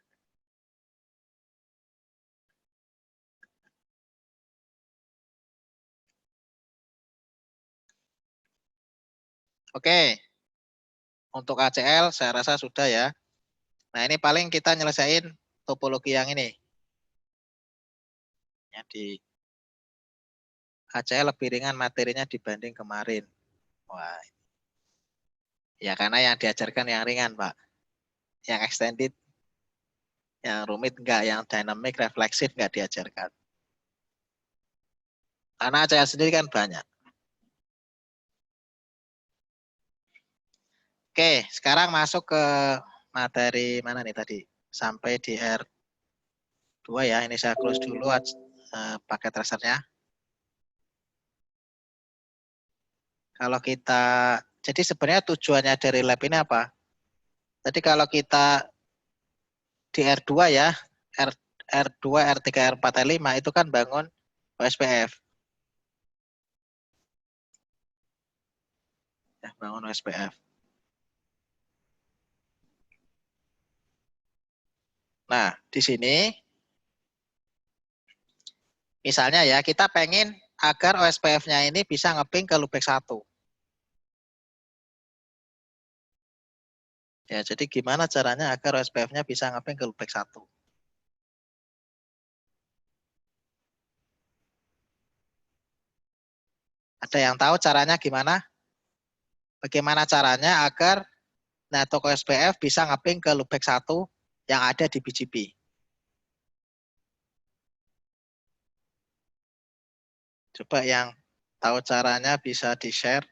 Oke. Untuk ACL saya rasa sudah ya. Nah ini paling kita nyelesain topologi yang ini. Ya, di ACL lebih ringan materinya dibanding kemarin. Wah, ya karena yang diajarkan yang ringan, Pak. Yang extended, yang rumit enggak, yang dynamic, refleksif enggak diajarkan. Karena ACL sendiri kan banyak. Oke, sekarang masuk ke materi mana nih tadi? Sampai di R2 ya. Ini saya close dulu paket tracernya. Kalau kita, jadi sebenarnya tujuannya dari lab ini apa? Jadi kalau kita di R2 ya, R2, R3, R4, R5 itu kan bangun OSPF. Ya, bangun OSPF. Nah, di sini misalnya ya, kita pengen agar OSPF-nya ini bisa ngeping ke loopback 1. Ya, jadi gimana caranya agar OSPF-nya bisa ngeping ke loopback 1? Ada yang tahu caranya gimana? Bagaimana caranya agar network OSPF bisa ngeping ke loopback 1 yang ada di BGP? Coba yang tahu caranya bisa di-share.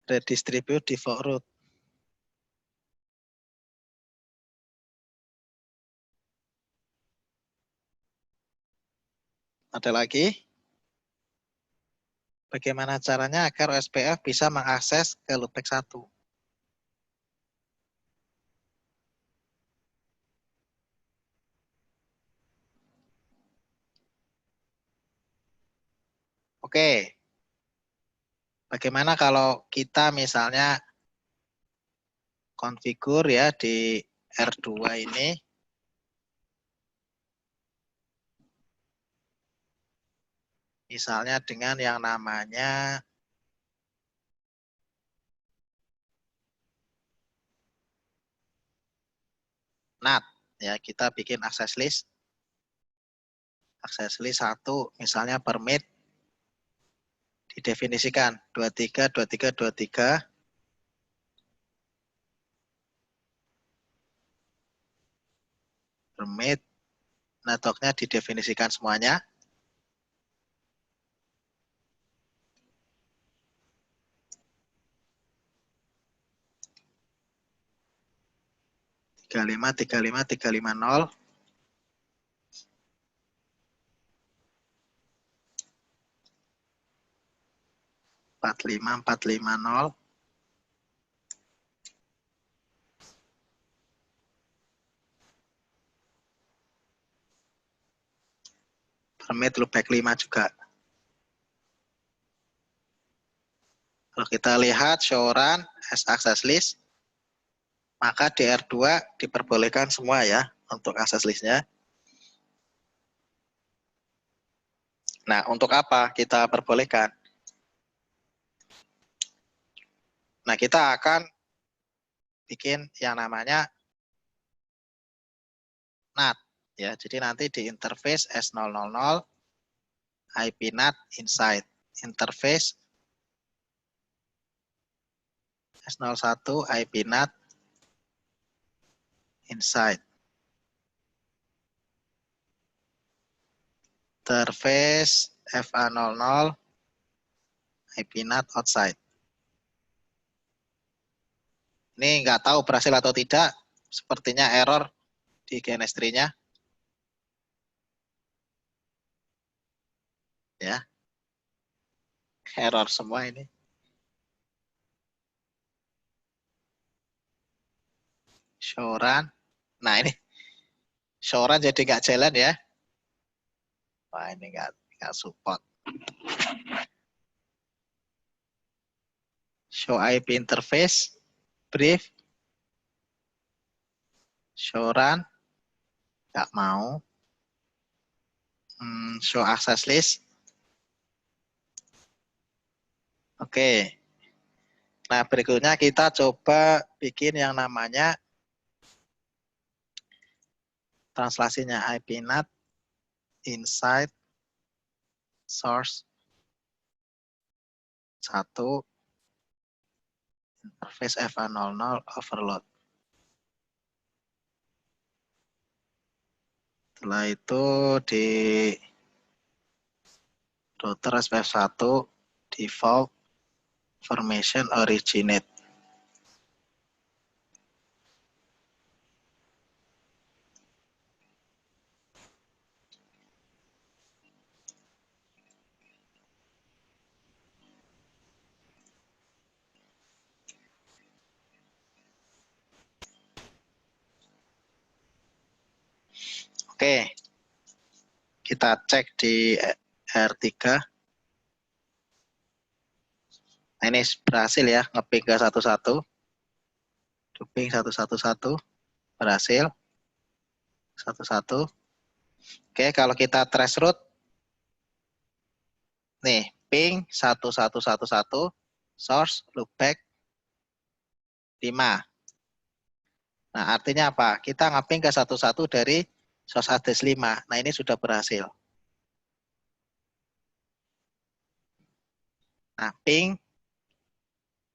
Redistribute default route. Ada lagi? Bagaimana caranya agar OSPF bisa mengakses ke loopback 1? Oke. Bagaimana kalau kita misalnya konfigur ya di R2 ini. Misalnya dengan yang namanya NAT. Ya, kita bikin access list. Access list 1 misalnya permit didefinisikan 23, 23, 23. Permit networknya didefinisikan semuanya. Tiga lima 350. 45450. Permit loopback 5 juga. Kalau kita lihat show run as access list, maka DR2 diperbolehkan semua ya untuk access listnya. Nah, untuk apa kita perbolehkan? Nah, kita akan bikin yang namanya NAT. Ya, jadi nanti di interface S000 IP NAT inside. Interface S01 IP NAT inside. Interface FA00 IP NAT outside. Ini nggak tahu berhasil atau tidak. Sepertinya error di GNS3-nya. Ya. Error semua ini. Show run. Nah ini. Show run jadi nggak jalan ya. Wah ini nggak support. Show IP interface. Brief. Show run. Nggak mau. Show access list. Oke. Nah, berikutnya kita coba bikin yang namanya translasinya IP NAT inside source 1 interface FA00 overload. Setelah itu di router SPF1 default information originate. Oke, kita cek di R3. Nah, ini berhasil ya, ngeping ke 11, duping 111, berhasil 11. Oke, kalau kita trace route, nih ping 1111, source loopback 5. Nah, artinya apa? Kita ngeping ke 11 dari source address 5. Nah, ini sudah berhasil. Nah, ping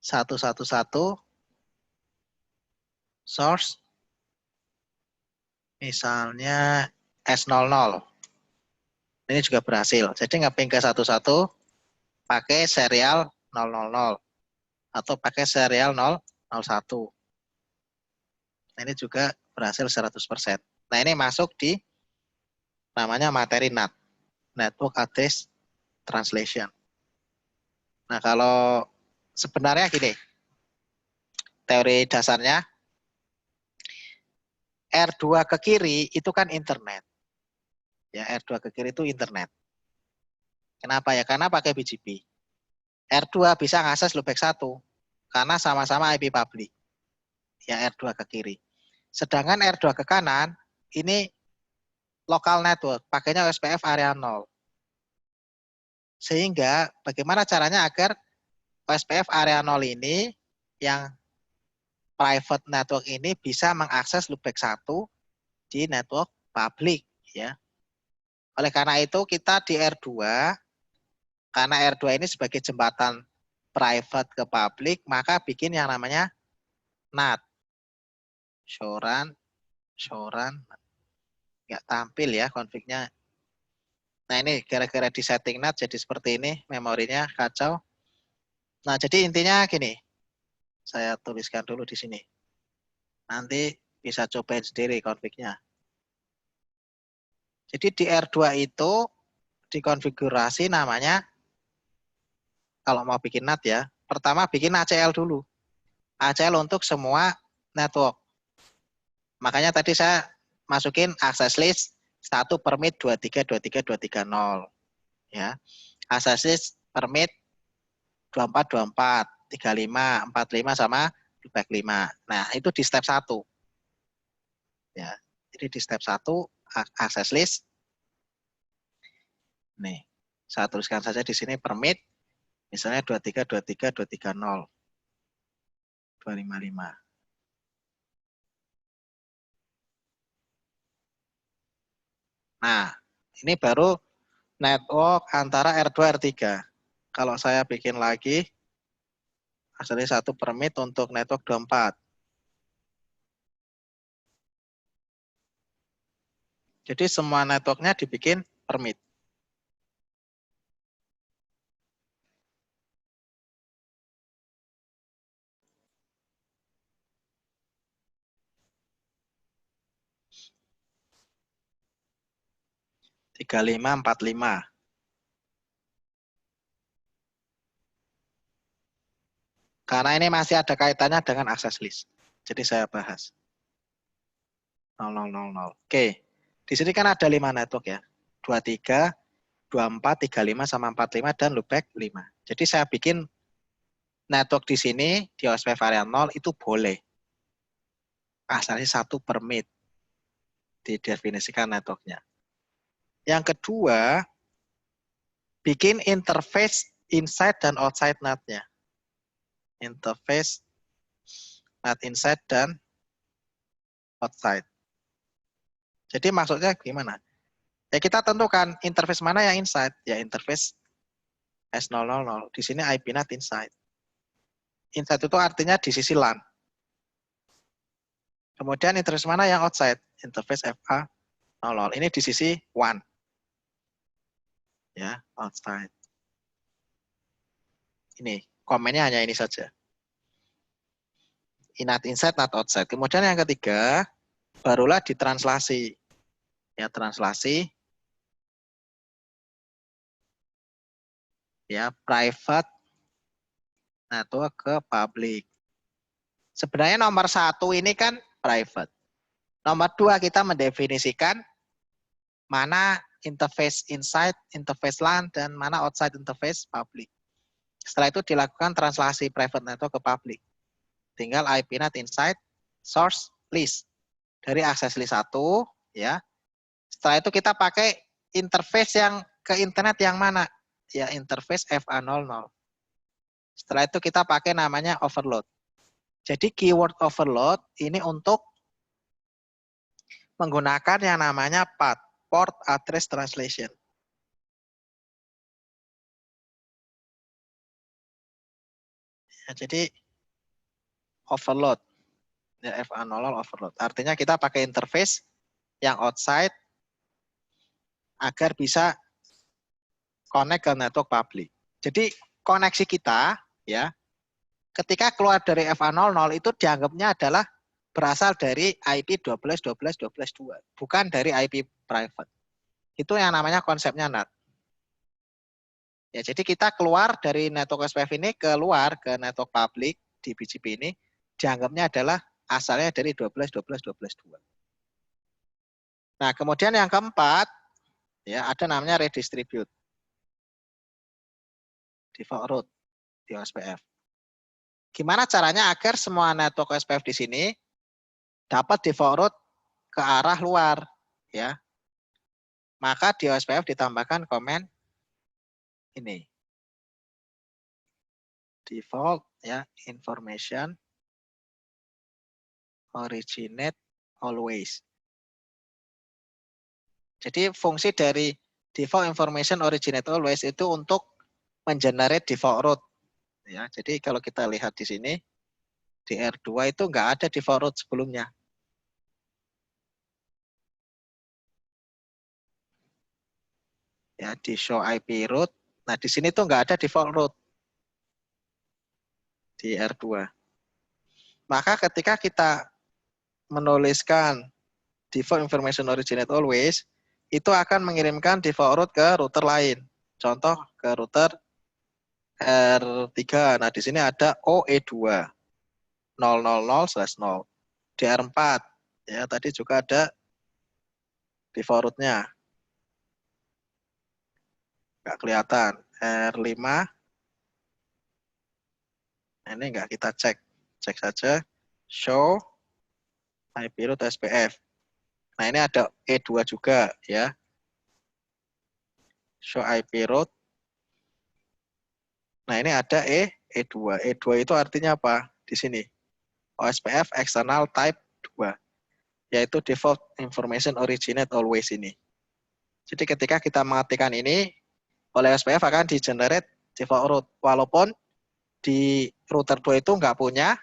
111 source misalnya S00. Ini juga berhasil. Jadi ngeping ke 11 pakai serial 000 atau pakai serial 001. Nah, ini juga berhasil 100%. Nah, ini masuk di namanya materi NAT, Network Address Translation. Nah, kalau sebenarnya gini, teori dasarnya R2 ke kiri itu kan internet. Ya, R2 ke kiri itu internet. Kenapa ya? Karena pakai BGP. R2 bisa ngakses loopback 1 karena sama-sama IP public. Ya, R2 ke kiri. Sedangkan R2 ke kanan ini local network, pakainya OSPF area 0. Sehingga bagaimana caranya agar OSPF area 0 ini yang private network ini bisa mengakses loopback 1 di network public ya. Oleh karena itu kita di R2, karena R2 ini sebagai jembatan private ke public, maka bikin yang namanya NAT. Show run, nggak tampil ya konfignya. Nah ini gara-gara di setting NAT jadi seperti ini, memorinya kacau. Nah jadi intinya gini, saya tuliskan dulu di sini. Nanti bisa cobain sendiri konfignya. Jadi di R2 itu dikonfigurasi namanya, kalau mau bikin NAT ya, pertama bikin ACL dulu. ACL untuk semua network. Makanya tadi saya masukin access list 1 permit 23.23.230 ya. Access list permit 24.24, 35, 45 sama loopback 5. Nah, itu di step 1. Ya. Jadi di step 1 access list. Nih, saya tuliskan saja di sini permit misalnya 23.23.230. 255. Nah, ini baru network antara R2 R3. Kalau saya bikin lagi, hasilnya 1 permit untuk network 24. Jadi semua networknya dibikin permit. Tiga lima empat lima. Karena ini masih ada kaitannya dengan access list. Jadi saya bahas. 0000. Oke. Di sini kan ada 5 network ya. 23, 24, 35 sama 45 dan loopback 5. Jadi saya bikin network di sini di OSP varian 0 itu boleh. Asalnya satu permit didefinisikan networknya. Yang kedua, bikin interface inside dan outside NAT-nya. Interface NAT inside dan outside. Jadi maksudnya gimana? Ya kita tentukan interface mana yang inside. Ya interface S000. Di sini IP NAT inside. Inside itu artinya di sisi LAN. Kemudian interface mana yang outside? Interface FA00. Ini di sisi WAN. Ya, outside. Ini, komennya hanya ini saja. NAT inside, NAT outside. Kemudian yang ketiga, barulah ditranslasi. Ya, translasi. Ya, private network ke public. Sebenarnya nomor 1 ini kan private. Nomor 2 kita mendefinisikan mana interface inside, interface LAN, dan mana outside interface public. Setelah itu dilakukan translasi private network ke public. Tinggal IP NAT inside source list. Dari access list 1, ya. Setelah itu kita pakai interface yang ke internet yang mana? Ya, interface FA00. Setelah itu kita pakai namanya overload. Jadi keyword overload ini untuk menggunakan yang namanya PAT, Port Address Translation. Ya, jadi overload. Ya, FA00 overload. Artinya kita pakai interface yang outside agar bisa connect ke network public. Jadi koneksi kita ya ketika keluar dari FA00 itu dianggapnya adalah berasal dari IP 12.12.12.2, bukan dari IP private. Itu yang namanya konsepnya NAT. Ya, jadi kita keluar dari network SPF ini keluar ke network public di BGP ini dianggapnya adalah asalnya dari 12.12.12.2. Nah, kemudian yang keempat ya ada namanya redistribute. Default route di OSPF. Gimana caranya agar semua network OSPF di sini dapat default route ke arah luar, ya? Maka di OSPF ditambahkan komen ini. Default ya, information originate always. Jadi fungsi dari default information originate always itu untuk mengenerate default route. Ya, jadi kalau kita lihat di sini di R2 itu nggak ada default route sebelumnya. Ya, di show IP route. Nah, di sini tuh nggak ada default route di R2. Maka ketika kita menuliskan default information originate always, itu akan mengirimkan default route ke router lain. Contoh ke router R3. Nah, di sini ada OE2 000/0. Di R4 ya tadi juga ada default route-nya. Nggak kelihatan. R5 ini nggak kita cek. Cek saja show IP route SPF. Nah, ini ada E2 juga ya. Show IP route. Nah, ini ada E2. E2 itu artinya apa? Di sini. OSPF external type 2. Yaitu default information originate always ini. Jadi ketika kita mengetikkan ini, oleh OSPF akan di-generate default route. Walaupun di router 2 itu nggak punya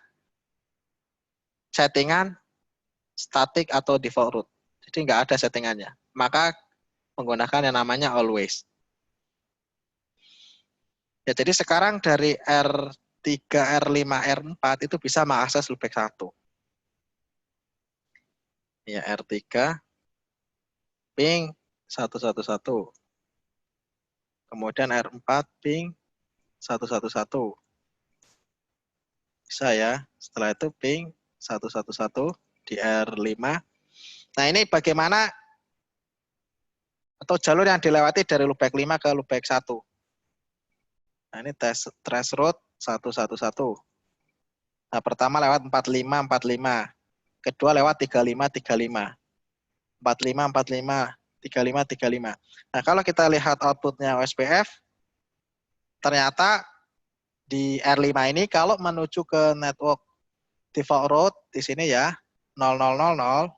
settingan static atau default route. Jadi nggak ada settingannya. maka menggunakan yang namanya always. Ya, jadi sekarang dari R3, R5, R4 itu bisa mengakses loopback 1. Ya, R3 ping 111. Kemudian R4 ping 111. Bisa ya. Setelah itu ping 111 di R5. Nah, ini bagaimana atau jalur yang dilewati dari loopback 5 ke loopback 1. Nah, ini trace route 111. Nah, pertama lewat 45, 45. Kedua lewat 35, 35. 45, 45, 35, 35. Nah, kalau kita lihat outputnya OSPF, ternyata di R5 ini kalau menuju ke network default route di sini ya, 0000,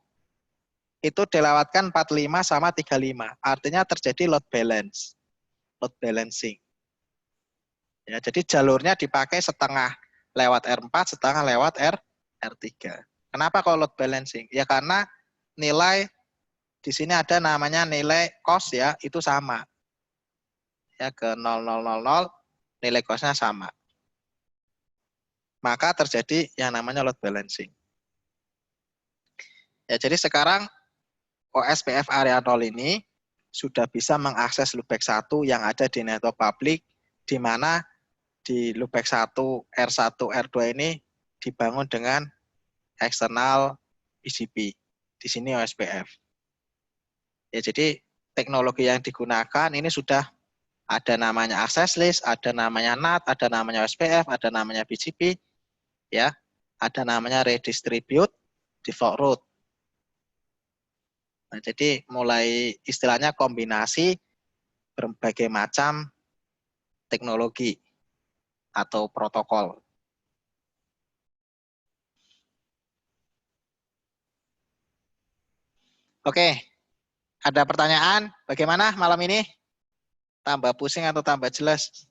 itu dilewatkan 45 sama 35. Artinya terjadi load balance. Load balancing. Ya, jadi jalurnya dipakai setengah lewat R4, setengah lewat R3. Kenapa kalau load balancing? Ya karena nilai di sini ada namanya nilai cost ya, itu sama. Ya ke 0000 nilai cost-nya sama. Maka terjadi yang namanya load balancing. Ya, jadi sekarang OSPF area 0 ini sudah bisa mengakses loopback 1 yang ada di network publik, di mana di loopback 1, R1, R2 ini dibangun dengan eksternal BGP. Di sini OSPF. Ya, jadi teknologi yang digunakan ini sudah ada namanya access list, ada namanya NAT, ada namanya OSPF, ada namanya BGP, ya, ada namanya redistribute default route. Nah, jadi mulai istilahnya kombinasi berbagai macam teknologi atau protokol. Oke, ada pertanyaan? Bagaimana malam ini? Tambah pusing atau tambah jelas?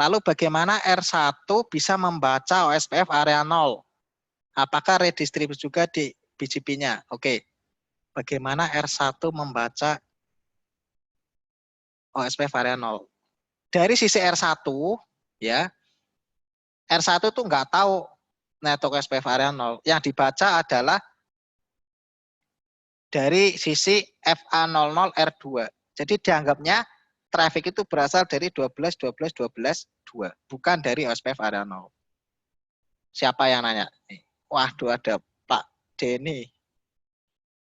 Lalu bagaimana R1 bisa membaca OSPF area 0? Apakah redistribut juga di BGP-nya? Oke. Bagaimana R1 membaca OSPF area 0? Dari sisi R1, ya, R1 tuh nggak tahu network OSPF area 0. Yang dibaca adalah dari sisi FA00R2. Jadi dianggapnya traffic itu berasal dari 12, 12, 12, 2. Bukan dari OSPF area 0. Siapa yang nanya? Waduh, ada Pak Denny,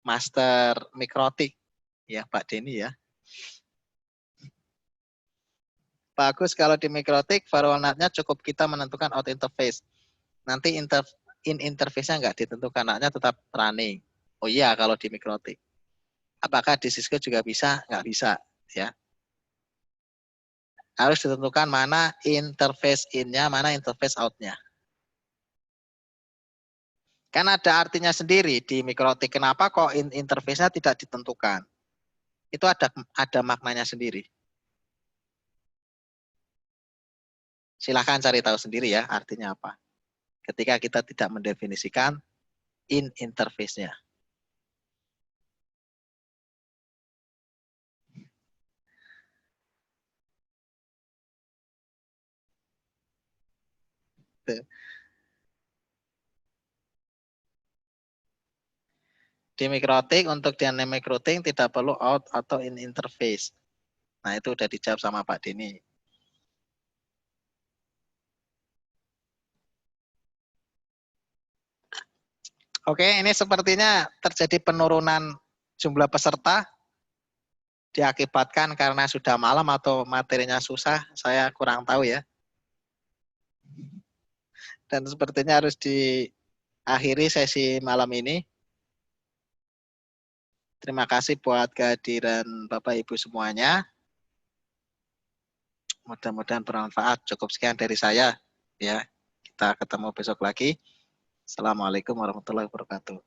Master Mikrotik. Ya, Pak Denny ya. Bagus kalau di Mikrotik, firewall NAT-nya cukup kita menentukan out interface. Nanti in interface-nya nggak ditentukan, NAT-nya tetap running. Oh iya, kalau di Mikrotik. Apakah di Cisco juga bisa? Nggak bisa, ya. Harus ditentukan mana interface in-nya, mana interface out-nya. Kan ada artinya sendiri di Mikrotik. Kenapa kok interface-nya tidak ditentukan? Itu ada maknanya sendiri. Silahkan cari tahu sendiri ya artinya apa. Ketika kita tidak mendefinisikan in interface-nya. Di Mikrotik untuk dynamic routing tidak perlu out atau in interface. Nah, itu udah dijawab sama Pak Denny. Oke, ini sepertinya terjadi penurunan jumlah peserta diakibatkan karena sudah malam atau materinya susah, saya kurang tahu ya. Dan sepertinya harus diakhiri sesi malam ini. Terima kasih buat kehadiran Bapak Ibu semuanya. Mudah-mudahan bermanfaat. Cukup sekian dari saya. Ya, kita ketemu besok lagi. Assalamualaikum warahmatullahi wabarakatuh.